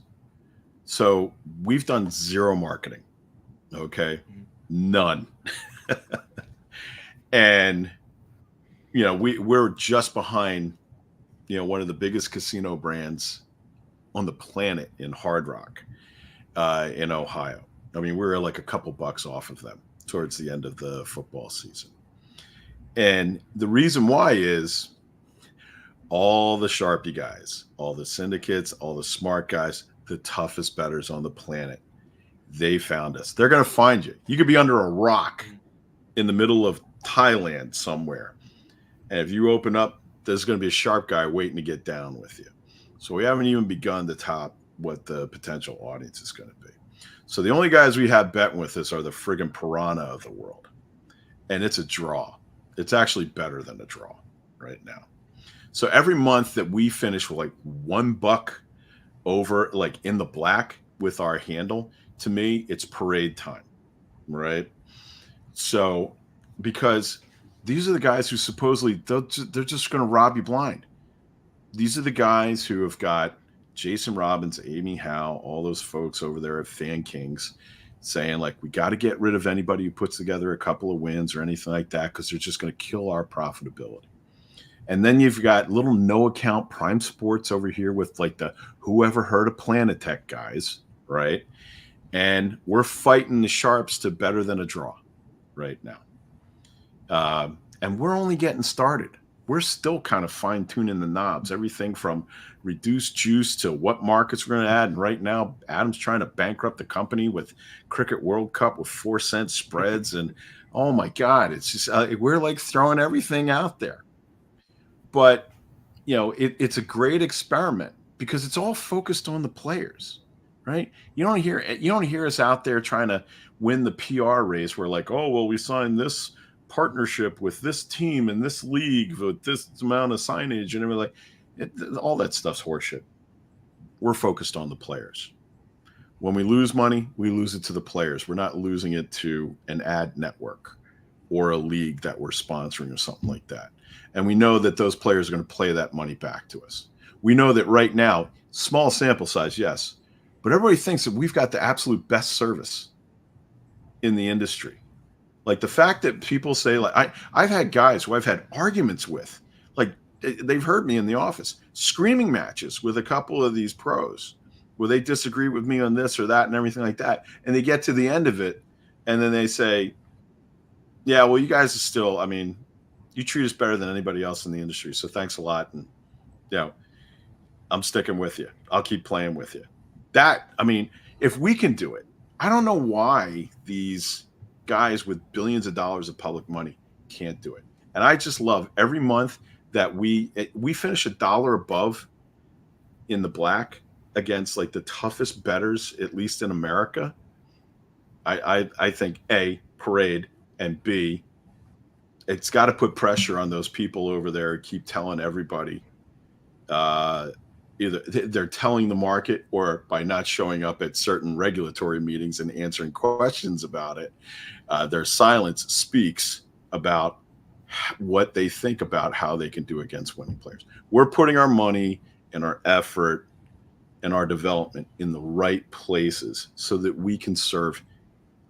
So we've done zero marketing. Okay. None. And, we're just behind, one of the biggest casino brands on the planet in Hard Rock, in Ohio. I mean, we're like a couple bucks off of them towards the end of the football season. And the reason why is all the Sharpie guys, all the syndicates, all the smart guys, the toughest bettors on the planet, they found us. They're going to find you. You could be under a rock in the middle of Thailand somewhere, and if you open up, there's going to be a sharp guy waiting to get down with you. So we haven't even begun to top what the potential audience is going to be. So the only guys we have betting with us are the friggin' piranha of the world, and it's a draw. It's actually better than a draw right now. So every month that we finish with like $1 over, like in the black with our handle, to me, it's parade time, right? So, because these are the guys who supposedly they're just going to rob you blind. These are the guys who have got Jason Robbins, Amy Howe, all those folks over there at Fan Kings saying, like, we got to get rid of anybody who puts together a couple of wins or anything like that, because they're just going to kill our profitability. And then you've got little no account Prime Sports over here with like the whoever heard of Planet Tech guys, right? And we're fighting the sharps to better than a draw right now. And we're only getting started. We're still kind of fine tuning the knobs, everything from reduced juice to what markets we're going to add. And right now, Adam's trying to bankrupt the company with Cricket World Cup with 4-cent spreads. And oh my God, it's just, we're like throwing everything out there. But, it's a great experiment because it's all focused on the players, right? You don't hear us out there trying to win the PR race. We're like, oh, well, we signed this partnership with this team and this league with this amount of signage, and we're like, all that stuff's horseshit. We're focused on the players. When we lose money, we lose it to the players. We're not losing it to an ad network. or a league that we're sponsoring or something like that. And we know that those players are going to play that money back to us. We know that right now, small sample size, yes, but everybody thinks that we've got the absolute best service in the industry. Like the fact that people say, like, I've had guys who I've had arguments with, like they've heard me in the office, screaming matches with a couple of these pros where they disagree with me on this or that and everything like that. And they get to the end of it and then they say, yeah, well, you guys are still, I mean, you treat us better than anybody else in the industry. So thanks a lot. And, I'm sticking with you. I'll keep playing with you. That, I mean, if we can do it, I don't know why these guys with billions of dollars of public money can't do it. And I just love every month that we finish $1 above in the black against like the toughest bettors, at least in America. I think A, parade, and B, it's got to put pressure on those people over there to keep telling everybody, either they're telling the market or by not showing up at certain regulatory meetings and answering questions about it. Their silence speaks about what they think about how they can do against winning players. We're putting our money and our effort and our development in the right places so that we can serve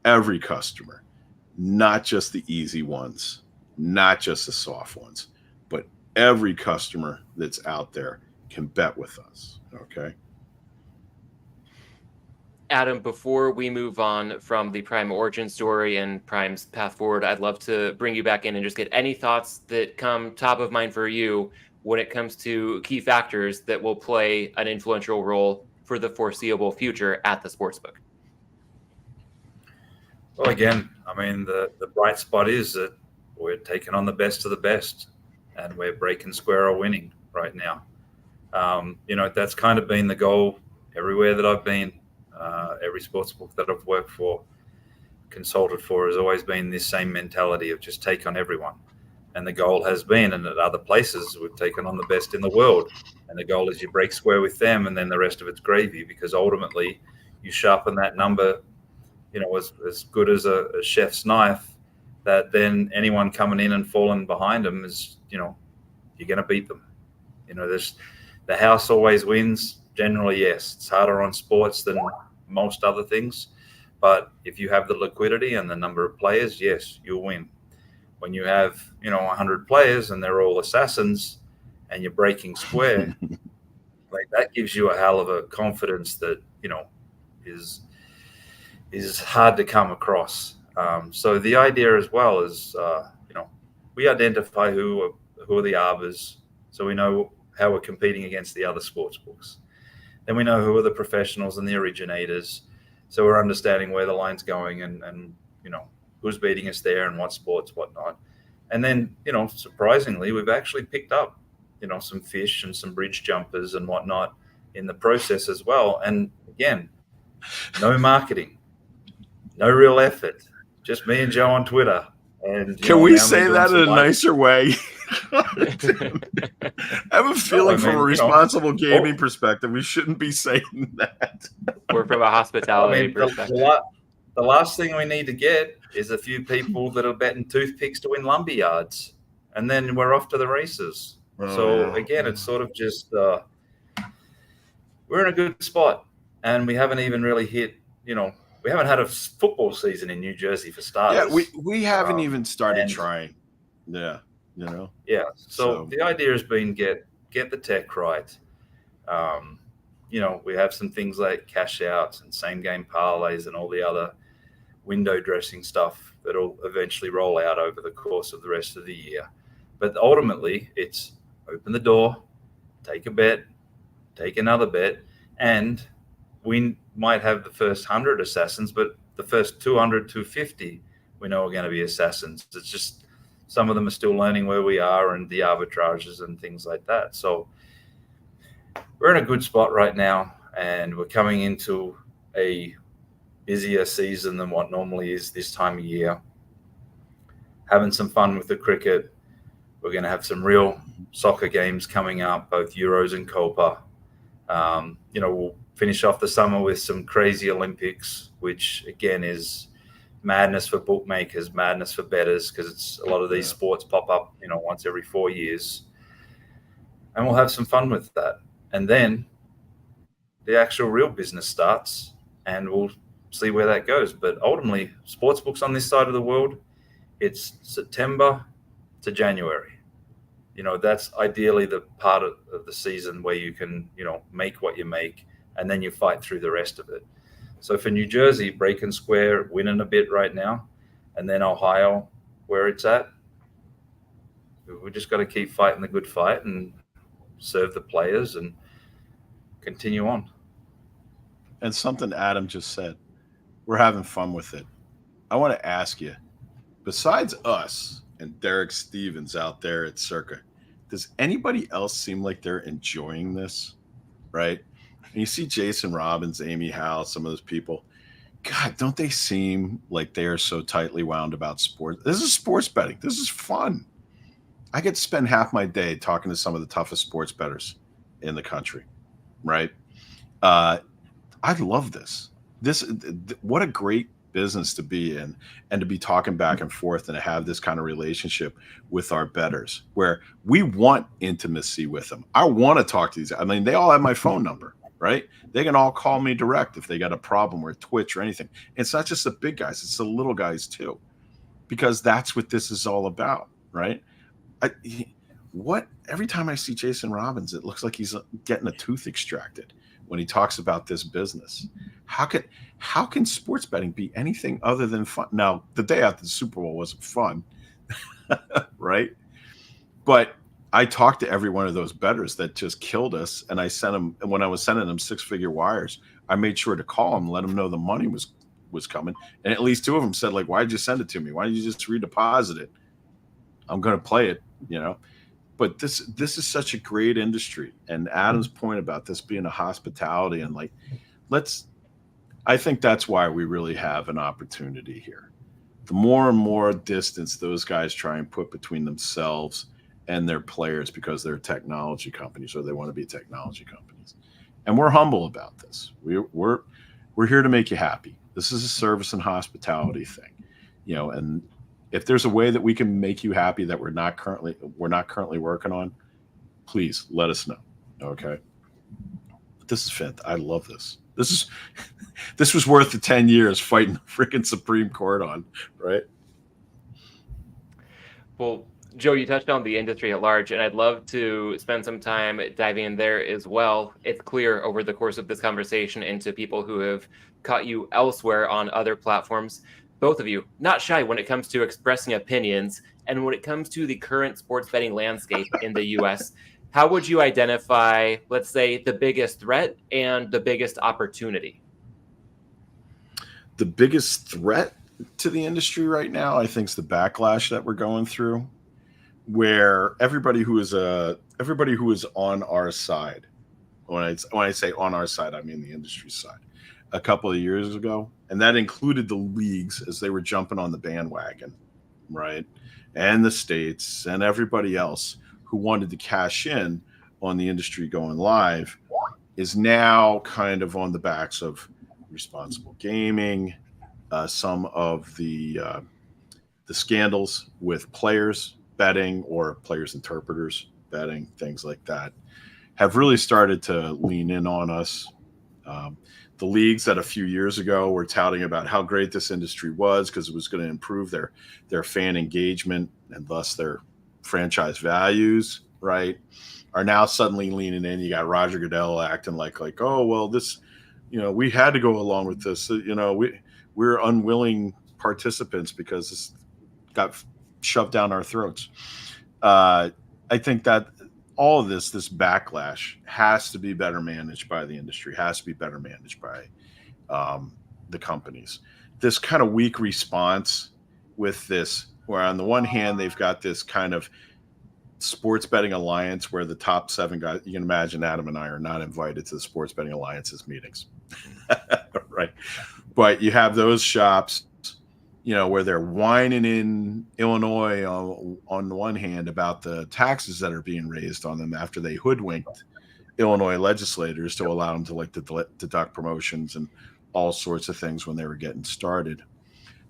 every customer, not just the easy ones, not just the soft ones, but every customer that's out there can bet with us. Okay. Adam, before we move on from the Prime origin story and Prime's path forward, I'd love to bring you back in and just get any thoughts that come top of mind for you when it comes to key factors that will play an influential role for the foreseeable future at the sportsbook. Well, again, I mean, the bright spot is that we're taking on the best of the best and we're breaking square or winning right now. That's kind of been the goal everywhere that I've been. Every sportsbook that I've worked for, consulted for, has always been this same mentality of just take on everyone. And the goal has been, and at other places, we've taken on the best in the world. And the goal is you break square with them and then the rest of it's gravy, because ultimately you sharpen that number, as good as a chef's knife, that then anyone coming in and falling behind them is, you're going to beat them. There's the house always wins. Generally, yes. It's harder on sports than most other things. But if you have the liquidity and the number of players, yes, you'll win. When you have, 100 players and they're all assassins and you're breaking square, like that gives you a hell of a confidence that, is hard to come across. So the idea as well is, we identify who are the arbors, so we know how we're competing against the other sports books. Then we know who are the professionals and the originators, so we're understanding where the line's going and who's beating us there and what sports, whatnot. And then, surprisingly, we've actually picked up, some fish and some bridge jumpers and whatnot in the process as well. And again, no marketing, no real effort, just me and Joe on Twitter. And can we say that in a nicer way? I have a feeling from a responsible gaming perspective, we shouldn't be saying that. Or from a hospitality perspective. The last thing we need to get is a few people that are betting toothpicks to win lumberyards, and then we're off to the races. Again, it's sort of just we're in a good spot, and we haven't even really hit. We haven't had a football season in New Jersey for starters. Yeah, we haven't even started trying. Yeah, Yeah. So the idea has been get the tech right. We have some things like cash outs and same game parlays and all the other window dressing stuff that'll eventually roll out over the course of the rest of the year. But ultimately, it's open the door, take a bet, take another bet, and we might have the first 100 assassins, but the first 200, 250, we know are going to be assassins. It's just some of them are still learning where we are and the arbitrages and things like that. So we're in a good spot right now, and we're coming into a busier season than what normally is this time of year. Having some fun with the cricket. We're going to have some real soccer games coming up, both Euros and Copa. We'll finish off the summer with some crazy Olympics, which again is madness for bookmakers, madness for bettors, because it's a lot of these sports pop up, once every 4 years, and we'll have some fun with that. And then the actual real business starts, and we'll see where that goes. But ultimately, sportsbooks on this side of the world, it's September to January. That's ideally the part of the season where you can, make what you make, and then you fight through the rest of it. So for New Jersey, break and square, winning a bit right now, and then Ohio, where it's at, we just got to keep fighting the good fight and serve the players and continue on. And something Adam just said, we're having fun with it. I want to ask you, besides us and Derek Stevens out there at Circa, does anybody else seem like they're enjoying this? Right? And you see Jason Robbins, Amy Howe, some of those people. God, don't they seem like they are so tightly wound about sports? This is sports betting. This is fun. I get to spend half my day talking to some of the toughest sports bettors in the country, right? I love this. What a great business to be in, and to be talking back and forth and to have this kind of relationship with our bettors where we want intimacy with them. I want to talk to these. I mean, they all have my phone number, right? They can all call me direct if they got a problem or Twitch or anything. It's not just the big guys, it's the little guys too, because that's what this is all about, right? Every time I see Jason Robbins, it looks like he's getting a tooth extracted when he talks about this business. How can sports betting be anything other than fun? Now, the day after the Super Bowl wasn't fun, right? But I talked to every one of those bettors that just killed us, and I sent them, and when I was sending them 6-figure wires, I made sure to call them, let them know the money was coming, and at least 2 of them said, like, "Why did you send it to me? Why didn't you just redeposit it? I'm going to play it," But this is such a great industry, and Adam's point about this being a hospitality and I think that's why we really have an opportunity here. The more and more distance those guys try and put between themselves and their players because they're technology companies or they want to be technology companies. And we're humble about this. We're here to make you happy. This is a service and hospitality thing, and if there's a way that we can make you happy that we're not currently working on, please let us know. Okay. But this is fantastic. I love this. This was worth the 10 years fighting the freaking Supreme Court on, right? Well, Joe, you touched on the industry at large, and I'd love to spend some time diving in there as well. It's clear over the course of this conversation and to people who have caught you elsewhere on other platforms, both of you, not shy when it comes to expressing opinions. And when it comes to the current sports betting landscape in the U.S., how would you identify, let's say, the biggest threat and the biggest opportunity? The biggest threat to the industry right now, I think, is the backlash that we're going through, where everybody who is on our side, when I say on our side, I mean the industry side, a couple of years ago, and that included the leagues as they were jumping on the bandwagon, right? And the states and everybody else who wanted to cash in on the industry going live is now kind of on the backs of responsible gaming, some of the scandals with players betting or players interpreters betting, things like that, have really started to lean in on us. The leagues that a few years ago were touting about how great this industry was because it was going to improve their fan engagement and thus their franchise values, right, are now suddenly leaning in. You got Roger Goodell acting like, oh, well, this, we had to go along with this. We're unwilling participants because this got shoved down our throats. I think that all of this backlash has to be better managed by the industry, has to be better managed by the companies. This kind of weak response with this, where on the one hand, they've got this kind of sports betting alliance where the top 7 guys, you can imagine Adam and I are not invited to the sports betting alliance's meetings, right? But you have those shops, where they're whining in Illinois on the one hand about the taxes that are being raised on them after they hoodwinked Illinois legislators to allow them to deduct promotions and all sorts of things when they were getting started.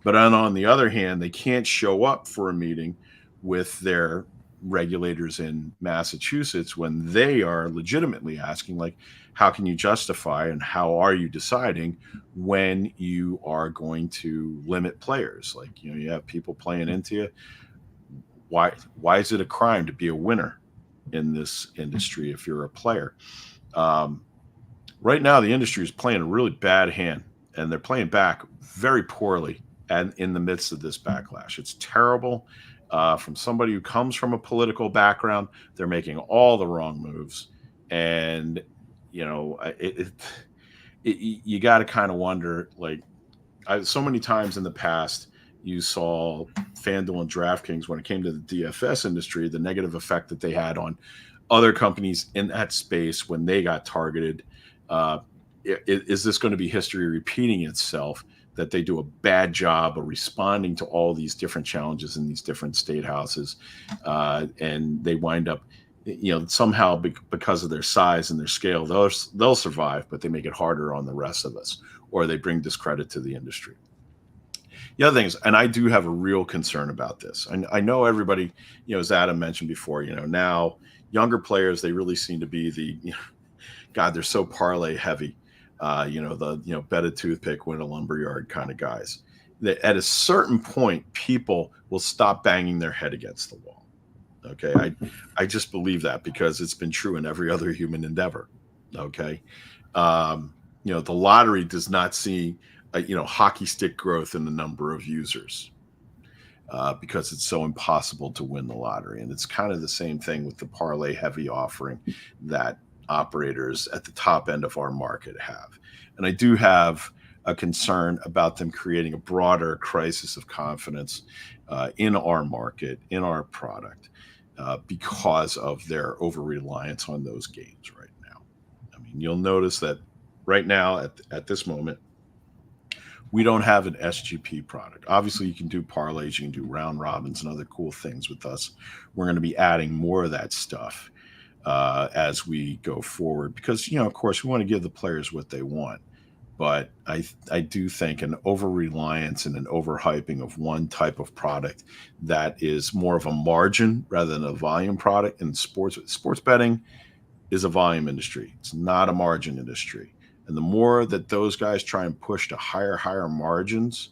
But on the other hand, they can't show up for a meeting with their regulators in Massachusetts when they are legitimately asking, like, how can you justify and how are you deciding when you are going to limit players? Like, you have people playing into you. Why is it a crime to be a winner in this industry if you're a player? Right now, the industry is playing a really bad hand, and they're playing back very poorly and in the midst of this backlash. It's terrible. From somebody who comes from a political background, they're making all the wrong moves. And, you got to kind of wonder, like, so many times in the past, you saw FanDuel and DraftKings, when it came to the DFS industry, the negative effect that they had on other companies in that space when they got targeted. Is this going to be history repeating itself, that they do a bad job of responding to all these different challenges in these different state houses, and they wind up, somehow because of their size and their scale, they'll survive, but they make it harder on the rest of us, or they bring discredit to the industry. The other thing is, and I do have a real concern about this. I know everybody, as Adam mentioned before, now younger players, they really seem to be God, they're so parlay heavy. Bet a toothpick, win a lumberyard kind of guys. That at a certain point, people will stop banging their head against the wall. Okay, I just believe that, because it's been true in every other human endeavor. Okay, the lottery does not see hockey stick growth in the number of users because it's so impossible to win the lottery, and it's kind of the same thing with the parlay heavy offering that operators at the top end of our market have. And I do have a concern about them creating a broader crisis of confidence in our market, in our product, because of their over-reliance on those games right now. I mean, you'll notice that right now at this moment, we don't have an SGP product. Obviously, you can do parlays, you can do round robins and other cool things with us. We're going to be adding more of that stuff as we go forward, because of course we want to give the players what they want, but I do think an over-reliance and an overhyping of one type of product that is more of a margin rather than a volume product. And sports betting is a volume industry, it's not a margin industry. And the more that those guys try and push to higher margins,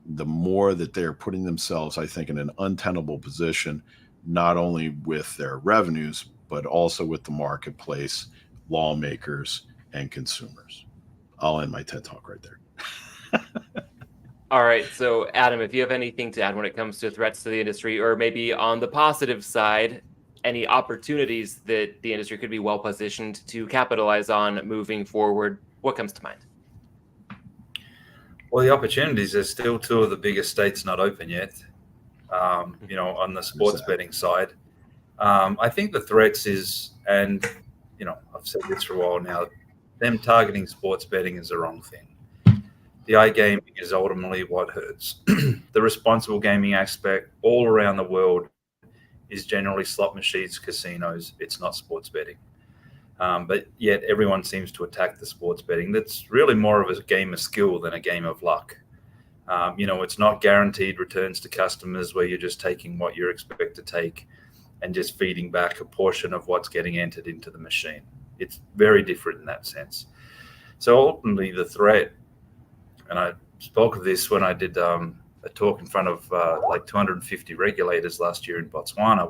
the more that they're putting themselves, I think, in an untenable position, not only with their revenues, but also with the marketplace, lawmakers, and consumers. I'll end my TED Talk right there. All right. So, Adam, if you have anything to add when it comes to threats to the industry, or maybe on the positive side, any opportunities that the industry could be well positioned to capitalize on moving forward, what comes to mind? Well, the opportunities, there's still 2 of the biggest states not open yet, on the sports betting side. I think the threats is, and I've said this for a while now, them targeting sports betting is the wrong thing. The iGaming is ultimately what hurts. The responsible gaming aspect all around the world is generally slot machines, casinos. It's not sports betting. But yet everyone seems to attack the sports betting. That's really more of a game of skill than a game of luck. It's not guaranteed returns to customers where you're just taking what you expect to take and just feeding back a portion of what's getting entered into the machine. It's very different in that sense. So ultimately the threat, and I spoke of this when I did a talk in front of like 250 regulators last year in Botswana,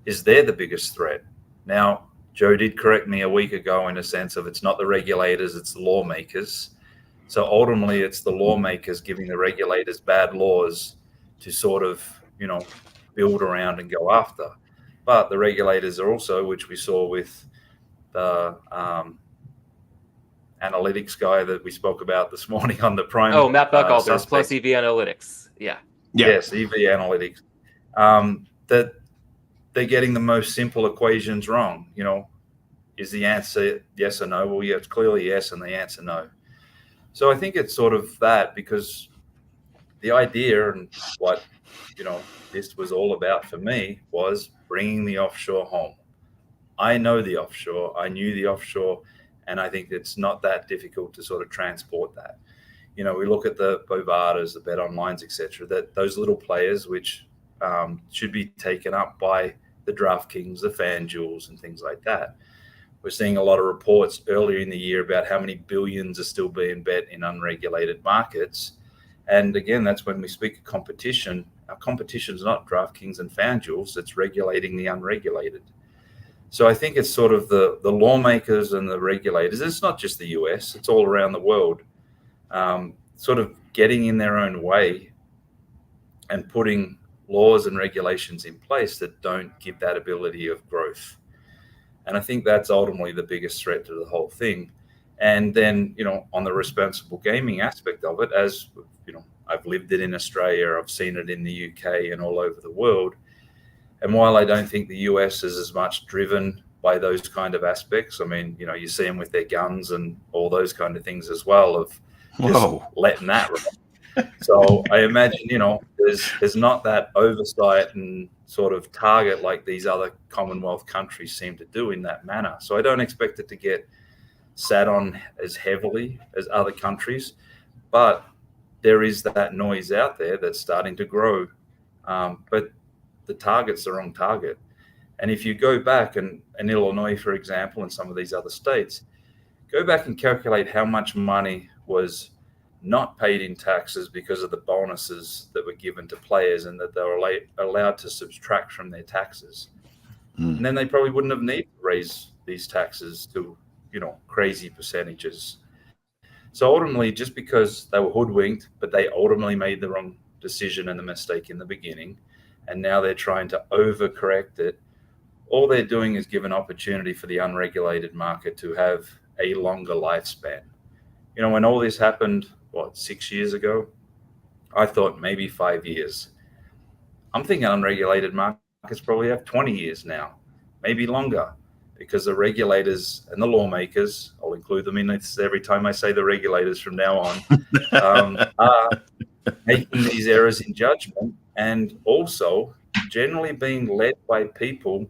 is they're the biggest threat. Now, Joe did correct me a week ago in a sense of it's not the regulators, it's the lawmakers. So ultimately it's the lawmakers giving the regulators bad laws to sort of, build around and go after. But the regulators are also, which we saw with the analytics guy that we spoke about this morning on the Prime. Oh, Matt Buchalter plus EV Analytics. Yeah. Yes, EV Analytics. That they're getting the most simple equations wrong. Is the answer yes or no? Well, yeah, it's clearly yes, and the answer no. So I think it's sort of that, because the idea and what this was all about for me was bringing the offshore home. I know the offshore. I knew the offshore, and I think it's not that difficult to sort of transport that. We look at the Bovadas, the Bet Onlines, etc. That those little players, which should be taken up by the DraftKings, the FanDuels, and things like that. We're seeing a lot of reports earlier in the year about how many billions are still being bet in unregulated markets. And again, that's when we speak of competition. Our competition is not DraftKings and FanDuels, it's regulating the unregulated. So I think it's sort of the lawmakers and the regulators. It's not just the US, it's all around the world, sort of getting in their own way and putting laws and regulations in place that don't give that ability of growth. And I think that's ultimately the biggest threat to the whole thing. And then, on the responsible gaming aspect of it, as I've lived it in Australia, I've seen it in the UK and all over the world. And while I don't think the US is as much driven by those kind of aspects, I mean, you see them with their guns and all those kind of things as well, of just letting that run. So I imagine, there's not that oversight and sort of target like these other Commonwealth countries seem to do in that manner. So I don't expect it to get sat on as heavily as other countries, but there is that noise out there that's starting to grow. But the target's the wrong target. And if you go back and in Illinois, for example, and some of these other states, go back and calculate how much money was not paid in taxes because of the bonuses that were given to players and that they were allowed to subtract from their taxes. And then they probably wouldn't have needed to raise these taxes to, crazy percentages. So ultimately, just because they were hoodwinked, but they ultimately made the wrong decision and the mistake in the beginning, and now they're trying to overcorrect it, all they're doing is give an opportunity for the unregulated market to have a longer lifespan. When all this happened, 6 years ago, I thought maybe 5 years. I'm thinking unregulated markets probably have 20 years now, maybe longer, because the regulators and the lawmakers, I'll include them in this every time I say the regulators from now on, are making these errors in judgment, and also generally being led by people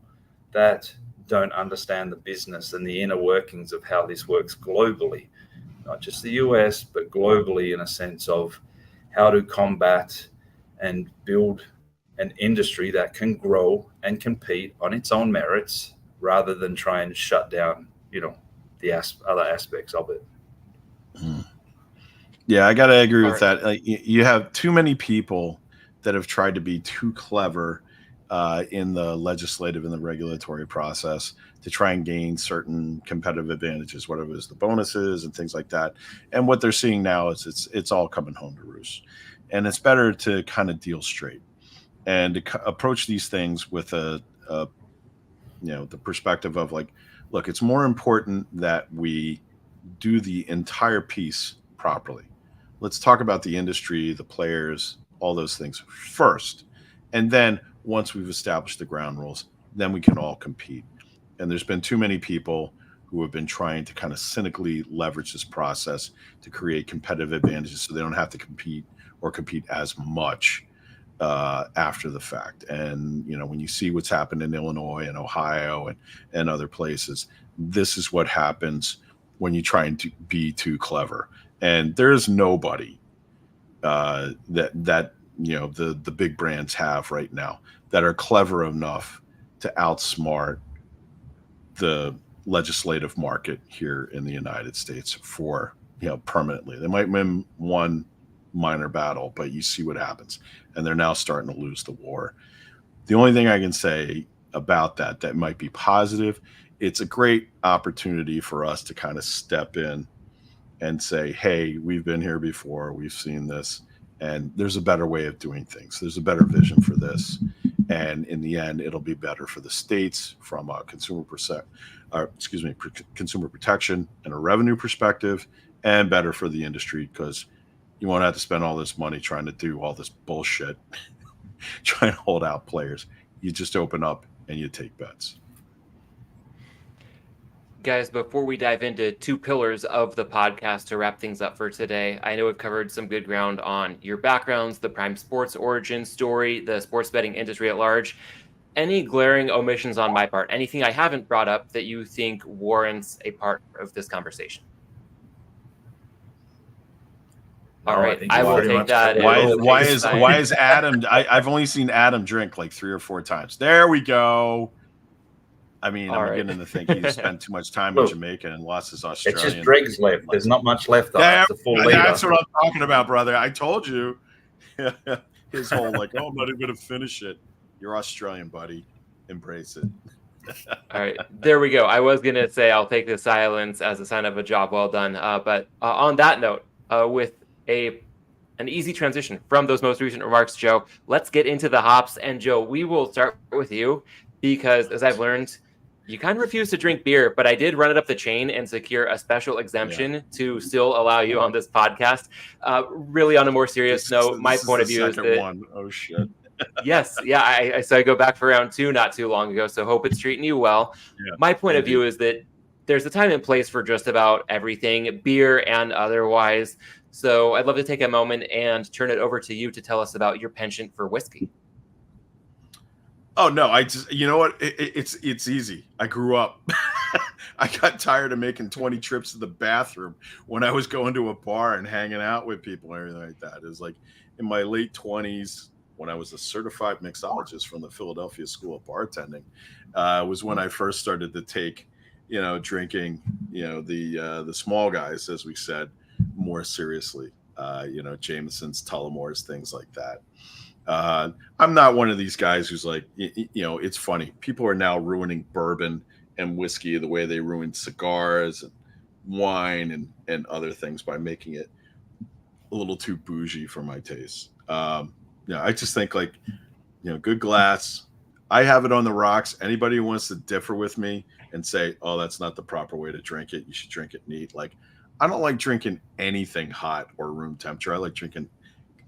that don't understand the business and the inner workings of how this works globally. Not just the US, but globally, in a sense of how to combat and build an industry that can grow and compete on its own merits rather than try and shut down, the other aspects of it. Yeah, I got to agree with that. Like, you have too many people that have tried to be too clever in the legislative and the regulatory process to try and gain certain competitive advantages, whatever it is, the bonuses and things like that. And what they're seeing now is it's all coming home to roost. And it's better to kind of deal straight and to approach these things with the perspective of like, look, it's more important that we do the entire piece properly. Let's talk about the industry, the players, all those things first. And then once we've established the ground rules, then we can all compete. And there's been too many people who have been trying to kind of cynically leverage this process to create competitive advantages so they don't have to compete as much after the fact. And, when you see what's happened in Illinois and Ohio and other places, this is what happens when you try and be too clever. And there's nobody that the big brands have right now that are clever enough to outsmart the legislative market here in the United States for, permanently. They might win one minor battle, but you see what happens. And they're now starting to lose the war. The only thing I can say about that might be positive, it's a great opportunity for us to kind of step in and say, hey, we've been here before, we've seen this, and there's a better way of doing things. There's a better vision for this. And in the end, it'll be better for the states from a consumer protection and a revenue perspective, and better for the industry because you won't have to spend all this money trying to do all this bullshit, trying to hold out players. You just open up and you take bets. Guys, before we dive into two pillars of the podcast to wrap things up for today, I know we've covered some good ground on your backgrounds, the Prime Sports origin story, the sports betting industry at large. Any glaring omissions on my part? Anything I haven't brought up that you think warrants a part of this conversation? All No, I right, think I you will pretty take much that. covered it all. Why is Adam? I've only seen Adam drink like 3 or 4 times. There we go. I mean, All I'm right. beginning to think he's spent too much time in Look, Jamaica and lost his It's Australian. just dregs left. There's not much left on it. It's a full liter. That's what I'm talking about, brother. I told you. His whole like, oh, I'm not even going to finish it. You're Australian, buddy. Embrace it. All right, there we go. I was going to say I'll take the silence as a sign of a job well done. But on that note, with an easy transition from those most recent remarks, Joe, let's get into the hops. And Joe, we will start with you because, as I've learned, you kind of refuse to drink beer, but I did run it up the chain and secure a special exemption to still allow you on this podcast. Really, on a more serious note, my point of view is that one. Oh shit. Yes, yeah. So I go back for round 2 not too long ago. So hope it's treating you well. Yeah, my point of view is that there's a time and place for just about everything, beer and otherwise. So I'd love to take a moment and turn it over to you to tell us about your penchant for whiskey. Oh no, I just, you know what? It's easy. I grew up. I got tired of making 20 trips to the bathroom when I was going to a bar and hanging out with people and everything like that. It was like in my late 20s when I was a certified mixologist from the Philadelphia School of Bartending. Was when I first started to take, drinking, the small guys, as we said, more seriously. Jameson's, Tullamore's, things like that. I'm not one of these guys who's like, it's funny. People are now ruining bourbon and whiskey the way they ruined cigars and wine and other things by making it a little too bougie for my taste. I just think like, good glass. I have it on the rocks. Anybody who wants to differ with me and say, oh, that's not the proper way to drink it, you should drink it neat. Like, I don't like drinking anything hot or room temperature. I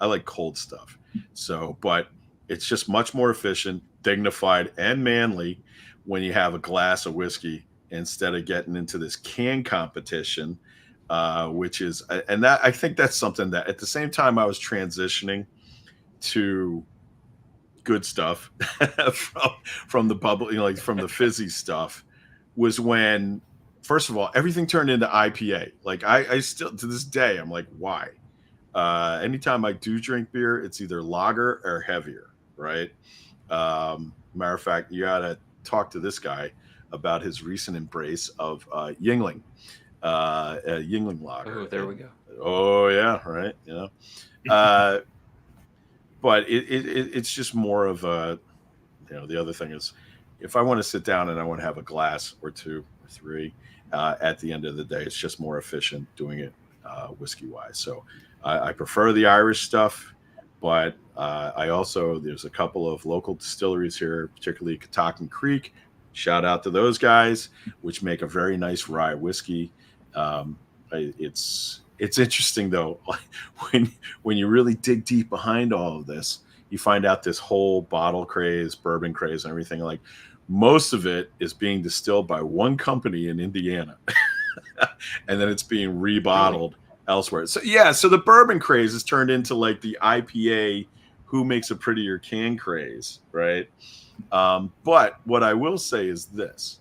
like cold stuff. So, but it's just much more efficient, dignified, and manly when you have a glass of whiskey instead of getting into this can competition, which is, and that I think that's something that at the same time I was transitioning to good stuff from the bubble, like from the fizzy stuff, was when, first of all, everything turned into IPA. Like I still, to this day, I'm like, why? Anytime I do drink beer, it's either lager or heavier, right? Matter of fact, you got to talk to this guy about his recent embrace of Yingling, Yingling lager. Oh, there we go. Oh yeah, right. But it's just more of a, the other thing is, if I want to sit down and I want to have a glass or 2 or 3, at the end of the day, it's just more efficient doing it whiskey wise. So I prefer the Irish stuff, but I also, there's a couple of local distilleries here, particularly Catoctin Creek. Shout out to those guys, which make a very nice rye whiskey. It's interesting though, when you really dig deep behind all of this, you find out this whole bottle craze, bourbon craze, and everything. Like, most of it is being distilled by one company in Indiana, and then it's being rebottled elsewhere. So yeah, so the bourbon craze has turned into like the IPA, who makes a prettier can craze, right? But what I will say is this: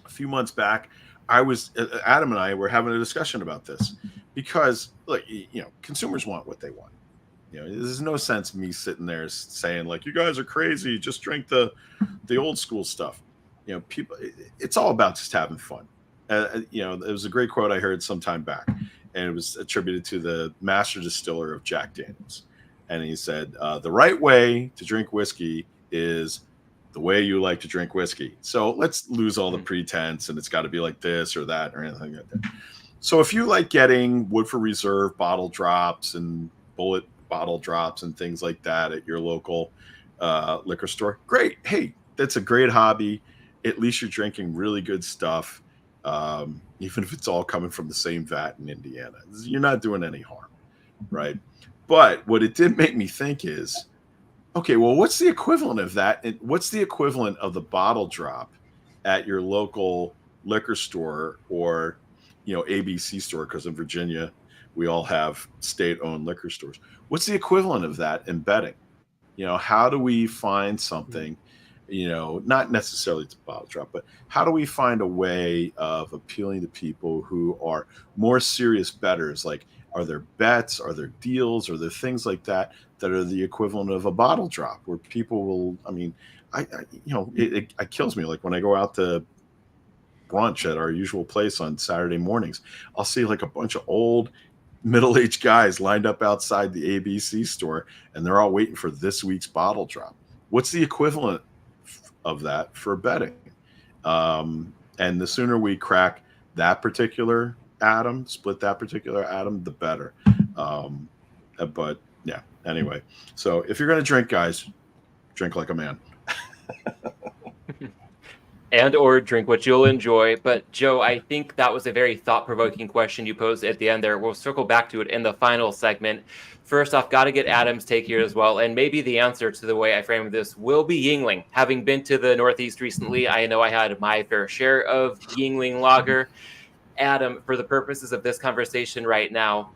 a few months back, Adam and I were having a discussion about this, because look, consumers want what they want. There's no sense me sitting there saying like, you guys are crazy, just drink the old school stuff. People, it's all about just having fun. It was a great quote I heard some time back, and it was attributed to the master distiller of Jack Daniels. And he said, the right way to drink whiskey is the way you like to drink whiskey. So let's lose all the pretense and it's got to be like this or that or anything like that. So if you like getting Woodford Reserve bottle drops and Bullet bottle drops and things like that at your local liquor store, great. Hey, that's a great hobby. At least you're drinking really good stuff, even if it's all coming from the same vat in Indiana. You're not doing any harm, right? But what it did make me think is, okay, well, what's the equivalent of that? And what's the equivalent of the bottle drop at your local liquor store or, ABC store? Because in Virginia, we all have state-owned liquor stores. What's the equivalent of that in betting? How do we find something? not necessarily to bottle drop, but how do we find a way of appealing to people who are more serious bettors? Like, are there bets, are there deals, are there things like that are the equivalent of a bottle drop where people will, it kills me. Like when I go out to brunch at our usual place on Saturday mornings, I'll see like a bunch of old middle-aged guys lined up outside the ABC store, and they're all waiting for this week's bottle drop. What's the equivalent of that for betting? And the sooner we crack that particular atom, split that particular atom, the better. But yeah, anyway. So if you're going to drink, guys, drink like a man. And or drink what you'll enjoy. But Joe, I think that was a very thought-provoking question you posed at the end there. We'll circle back to it in the final segment. First off, got to get Adam's take here as well. And maybe the answer to the way I framed this will be Yuengling. Having been to the Northeast recently, I know I had my fair share of Yuengling lager. Adam, for the purposes of this conversation right now,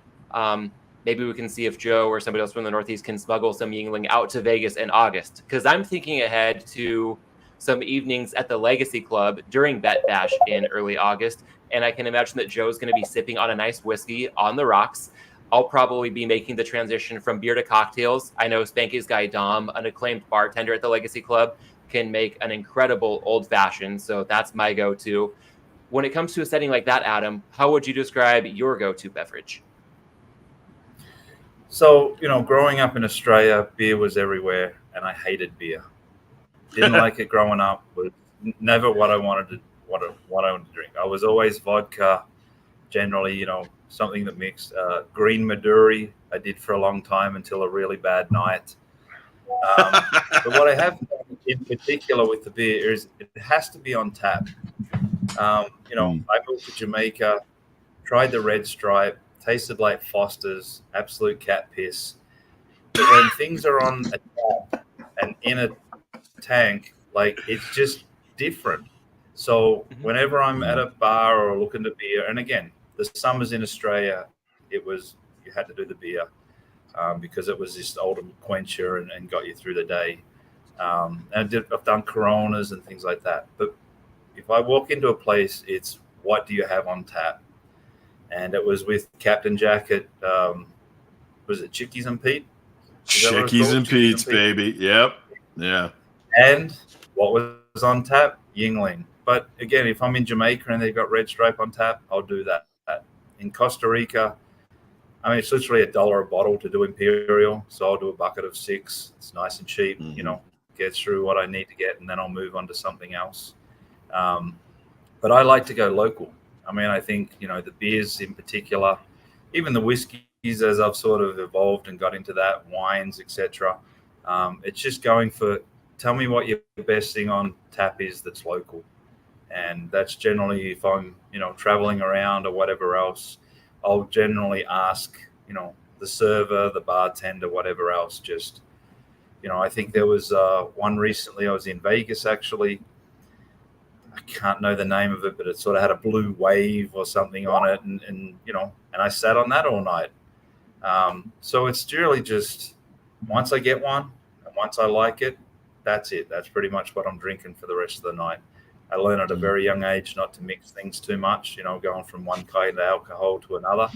maybe we can see if Joe or somebody else from the Northeast can smuggle some Yuengling out to Vegas in August. Because I'm thinking ahead to some evenings at the Legacy Club during Bet Bash in early August. And I can imagine that Joe's going to be sipping on a nice whiskey on the rocks. I'll probably be making the transition from beer to cocktails. I know Spanky's guy Dom, an acclaimed bartender at the Legacy Club, can make an incredible old fashioned. So that's my go-to. When it comes to a setting like that, Adam, how would you describe your go-to beverage? So, growing up in Australia, beer was everywhere, and I hated beer. Didn't like it growing up. Was never what I wanted to drink. I was always vodka, generally, something that mixed. Green Maduri I did for a long time until a really bad night. But what I have in particular with the beer is it has to be on tap. I moved to Jamaica, tried the Red Stripe, tasted like Foster's, absolute cat piss. But when things are on a tap and in a tank, like, it's just different. So whenever I'm at a bar or looking to beer, and again, the summers in Australia, you had to do the beer because it was this ultimate quencher and got you through the day. And I've done Coronas and things like that. But if I walk into a place, it's what do you have on tap? And it was with Captain Jack at, was it Chickies and Pete? Chickies and Pete's, baby. Yep. Yeah. And what was on tap? Yuengling. But again, if I'm in Jamaica and they've got Red Stripe on tap, I'll do that. In Costa Rica, it's literally $1 a bottle to do Imperial. So I'll do a bucket of 6. It's nice and cheap, get through what I need to get, and then I'll move on to something else. But I like to go local. I think, the beers in particular, even the whiskeys as I've sort of evolved and got into that, wines, etc. It's just going for, tell me what your best thing on tap is that's local. And that's generally, if I'm, traveling around or whatever else, I'll generally ask, the server, the bartender, whatever else, just, I think there was one recently, I was in Vegas, actually. I can't know the name of it, but it sort of had a blue wave or something on it. And I sat on that all night. So it's really just, once I get one and once I like it, that's it. That's pretty much what I'm drinking for the rest of the night. I learned at a very young age not to mix things too much, going from one kind of alcohol to another.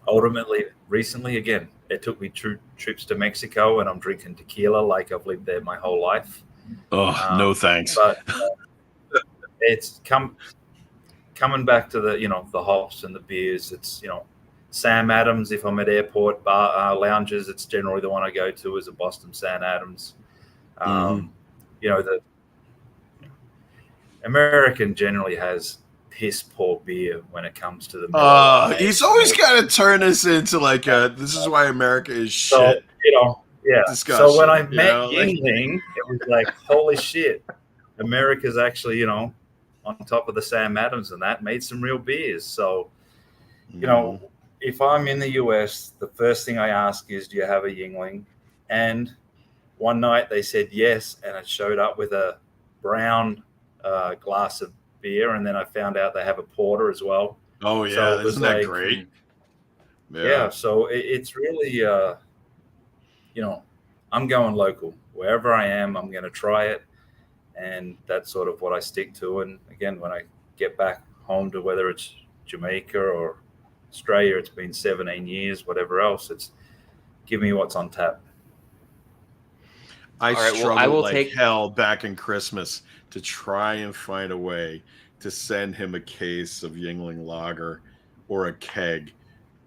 Ultimately, recently, again, it took me trips to Mexico, and I'm drinking tequila like I've lived there my whole life. Oh, no thanks. But it's coming back to the the hops and the beers. It's Sam Adams. If I'm at airport bar lounges, it's generally the one I go to is a Boston Sam Adams. The American generally has piss poor beer when it comes to the. He's always got to turn us into like this is why America is shit. So, So when I met Yuengling, it was like, holy shit, America's actually, on top of the Sam Adams and that, made some real beers. So, if I'm in the US, the first thing I ask is, do you have a Yuengling? And one night they said yes, and it showed up with a brown glass of beer, and then I found out they have a porter as well. Oh yeah, so isn't that great? Yeah, so it's really I'm going local. Wherever I am, I'm going to try it. And that's sort of what I stick to. And again, when I get back home to whether it's Jamaica or Australia, it's been 17 years, whatever else, it's give me what's on tap. I All right, well, struggled I will like take- hell back in Christmas to try and find a way to send him a case of Yingling Lager or a keg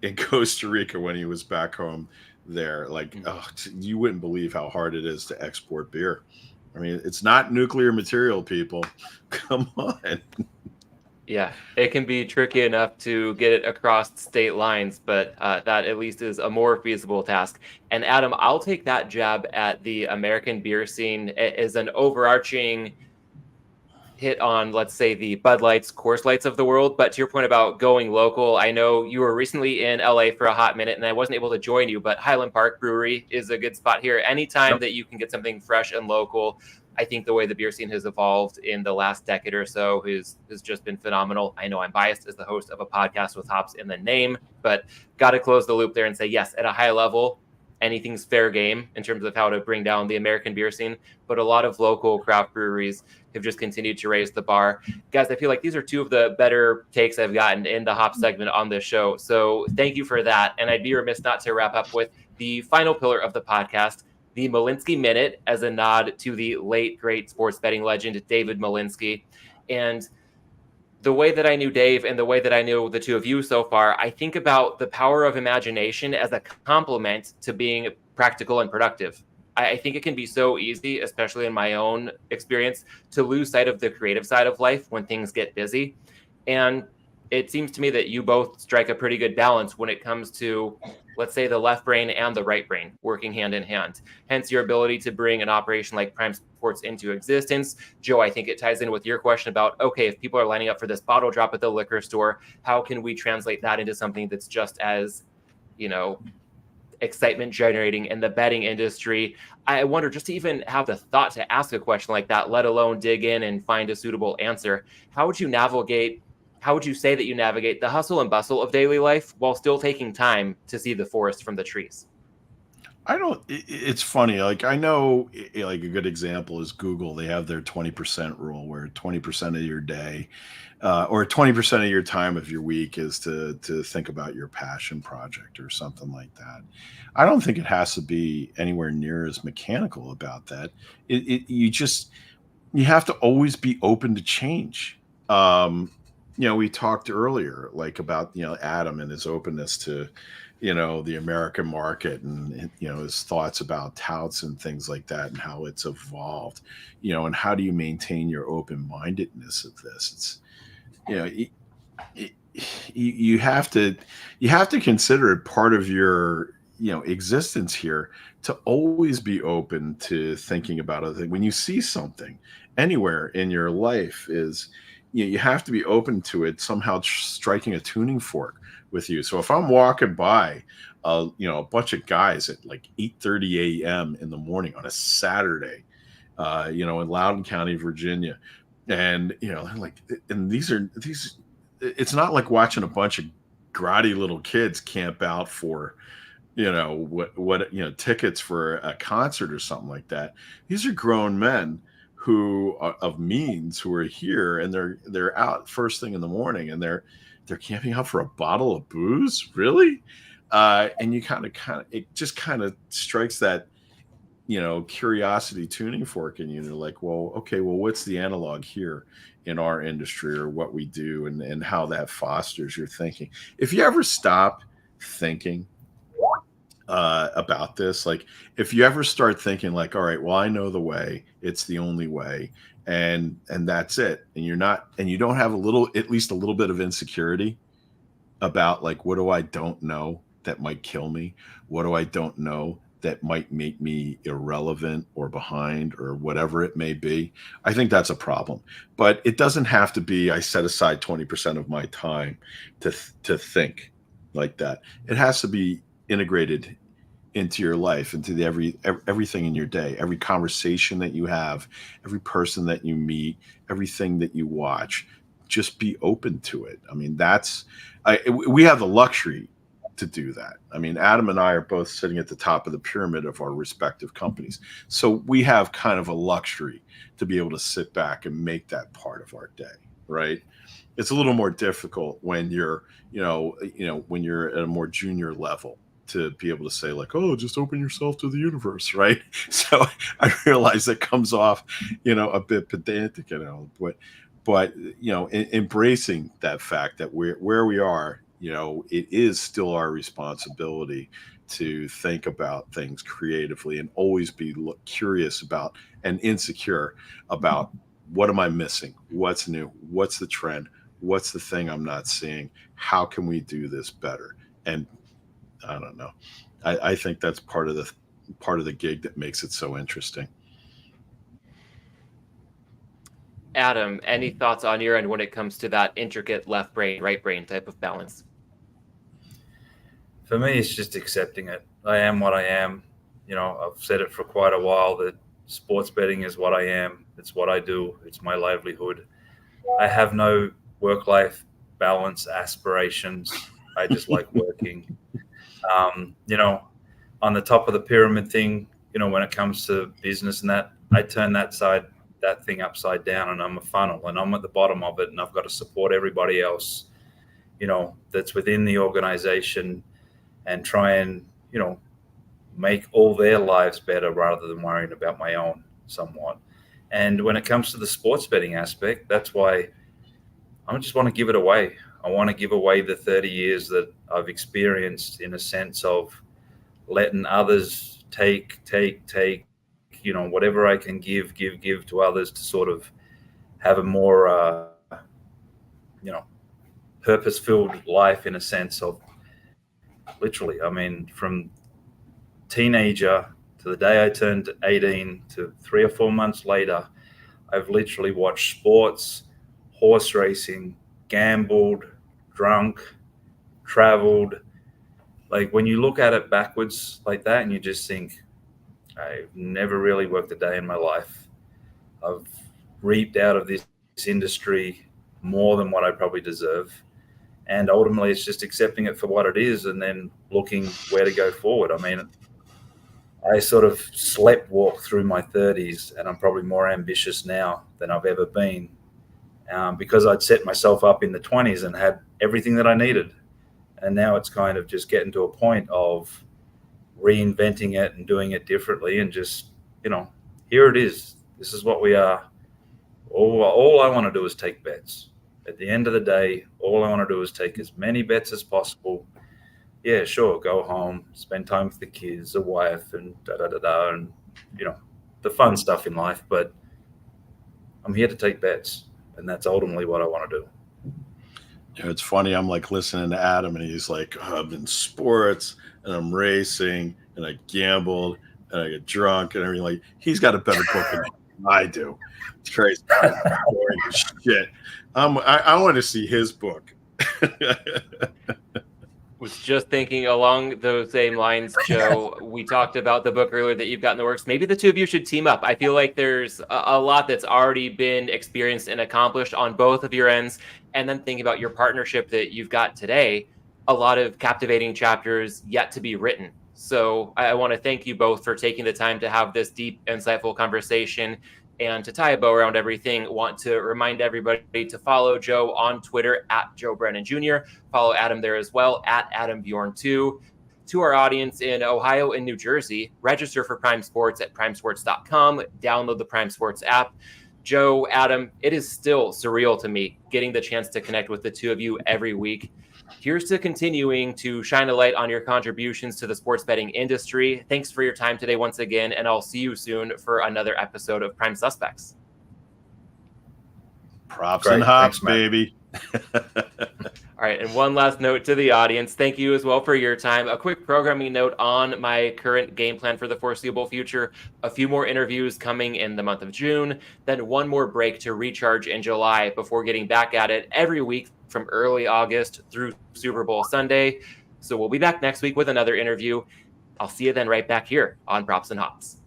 in Costa Rica when he was back home there. Like, you wouldn't believe how hard it is to export beer. I mean, it's not nuclear material, people. Come on. Yeah, it can be tricky enough to get it across state lines, but that at least is a more feasible task. And Adam, I'll take that jab at the American beer scene as an overarching hit on, let's say, the Bud Lights, Coors Lights of the world. But to your point about going local, I know you were recently in LA for a hot minute and I wasn't able to join you, but Highland Park Brewery is a good spot here. Anytime that you can get something fresh and local, I think the way the beer scene has evolved in the last decade or so has just been phenomenal. I know I'm biased as the host of a podcast with hops in the name, but got to close the loop there and say, yes, at a high level, anything's fair game in terms of how to bring down the American beer scene. But a lot of local craft breweries have just continued to raise the bar. Guys, I feel like these are two of the better takes I've gotten in the hop segment on this show. So thank you for that. And I'd be remiss not to wrap up with the final pillar of the podcast, the Malinsky Minute, as a nod to the late, great sports betting legend, David Malinsky. And the way that I knew Dave and the way that I knew the two of you so far, I think about the power of imagination as a complement to being practical and productive. I think it can be so easy, especially in my own experience, to lose sight of the creative side of life when things get busy. And it seems to me that you both strike a pretty good balance when it comes to, let's say, the left brain and the right brain working hand in hand. Hence your ability to bring an operation like Prime Sports into existence. Joe, I think it ties in with your question about, okay, if people are lining up for this bottle drop at the liquor store, how can we translate that into something that's just as, excitement generating in the betting industry? I wonder, just to even have the thought to ask a question like that, let alone dig in and find a suitable answer, how would you say that you navigate the hustle and bustle of daily life while still taking time to see the forest from the trees? It's funny. Like, I know, like, a good example is Google. They have their 20% rule where 20% of your day or 20% of your time of your week is to think about your passion project or something like that. I don't think it has to be anywhere near as mechanical about that. You have to always be open to change. We talked earlier, like, about, Adam and his openness to, the American market and, his thoughts about touts and things like that and how it's evolved, and how do you maintain your open-mindedness of this? It's, you have to consider it part of your, existence here to always be open to thinking about it. When you see something anywhere in your life you have to be open to it somehow striking a tuning fork with you. So if I'm walking by, a bunch of guys at like 8:30 a.m. in the morning on a Saturday, in Loudoun County, Virginia, and it's not like watching a bunch of grotty little kids camp out for, tickets for a concert or something like that. These are grown men who are of means, who are here, and they're out first thing in the morning, and they're camping out for a bottle of booze, really? And you it just kind of strikes that, curiosity tuning fork in you. And you're like, well, okay, well, what's the analog here in our industry, or what we do, and how that fosters your thinking? If you ever stop thinking about this, like, if you ever start thinking like, all right, well, I know the way, it's the only way, and that's it, and you don't have at least a little bit of insecurity about, like, what do I don't know that might kill me? What do I don't know that might make me irrelevant or behind or whatever it may be? I think that's a problem. But it doesn't have to be, I set aside 20% of my time to think like that. It has to be integrated into your life, into everything in your day, every conversation that you have, every person that you meet, everything that you watch. Just be open to it. I mean, we have the luxury to do that. I mean, Adam and I are both sitting at the top of the pyramid of our respective companies. So we have kind of a luxury to be able to sit back and make that part of our day, right? It's a little more difficult when you're, when you're at a more junior level to be able to say like, oh, just open yourself to the universe, right? So I realize that comes off, a bit pedantic, but embracing that fact that where we are, it is still our responsibility to think about things creatively and always be curious about and insecure about what am I missing? What's new? What's the trend? What's the thing I'm not seeing? How can we do this better? And I don't know. I think that's part of the gig that makes it so interesting. Adam, any thoughts on your end when it comes to that intricate left brain, right brain type of balance? For me, it's just accepting it. I am what I am. I've said it for quite a while that sports betting is what I am. It's what I do. It's my livelihood. I have no work-life balance aspirations. I just like working. On the top of the pyramid thing, when it comes to business and that, I turn that thing upside down, and I'm a funnel, and I'm at the bottom of it, and I've got to support everybody else, that's within the organization, and try and, make all their lives better rather than worrying about my own somewhat. And when it comes to the sports betting aspect, that's why I just want to give it away. I want to give away the 30 years that I've experienced, in a sense of letting others take, whatever I can give to others to sort of have a more, purpose-filled life, in a sense of literally, I mean, from teenager to the day I turned 18 to 3 or 4 months later, I've literally watched sports, horse racing, gambled, drunk, traveled. Like, when you look at it backwards like that, and you just think, I've never really worked a day in my life. I've reaped out of this industry more than what I probably deserve. And ultimately, it's just accepting it for what it is and then looking where to go forward. I mean, I sort of walk through my 30s, and I'm probably more ambitious now than I've ever been, because I'd set myself up in the 20s and had everything that I needed. And now it's kind of just getting to a point of reinventing it and doing it differently, and just, here it is. This is what we are. All I want to do is take bets. At the end of the day, all I want to do is take as many bets as possible. Yeah, sure, go home, spend time with the kids, the wife, and and the fun stuff in life. But I'm here to take bets, and that's ultimately what I want to do. It's funny. I'm like listening to Adam, and he's like, oh, I'm in sports, and I'm racing, and I gambled, and I get drunk, and everything. Like, he's got a better book than I do. It's crazy. Boring as shit. I want to see his book. Was just thinking along those same lines, Joe. We talked about the book earlier that you've got in the works. Maybe the two of you should team up. I feel like there's a lot that's already been experienced and accomplished on both of your ends. And then thinking about your partnership that you've got today, a lot of captivating chapters yet to be written. So I want to thank you both for taking the time to have this deep, insightful conversation. And to tie a bow around everything, want to remind everybody to follow Joe on Twitter at Joe Brennan Jr. Follow Adam there as well at Adam Bjorn 2. To our audience in Ohio and New Jersey, register for Prime Sports at primesports.com. Download the Prime Sports app. Joe, Adam, it is still surreal to me getting the chance to connect with the two of you every week. Here's to continuing to shine a light on your contributions to the sports betting industry. Thanks for your time today once again, and I'll see you soon for another episode of Prime Suspects. Props and hops, baby. All right, and one last note to the audience. Thank you as well for your time. A quick programming note on my current game plan for the foreseeable future. A few more interviews coming in the month of June, then one more break to recharge in July before getting back at it every week from early August through Super Bowl Sunday. So we'll be back next week with another interview. I'll see you then right back here on Props and Hops.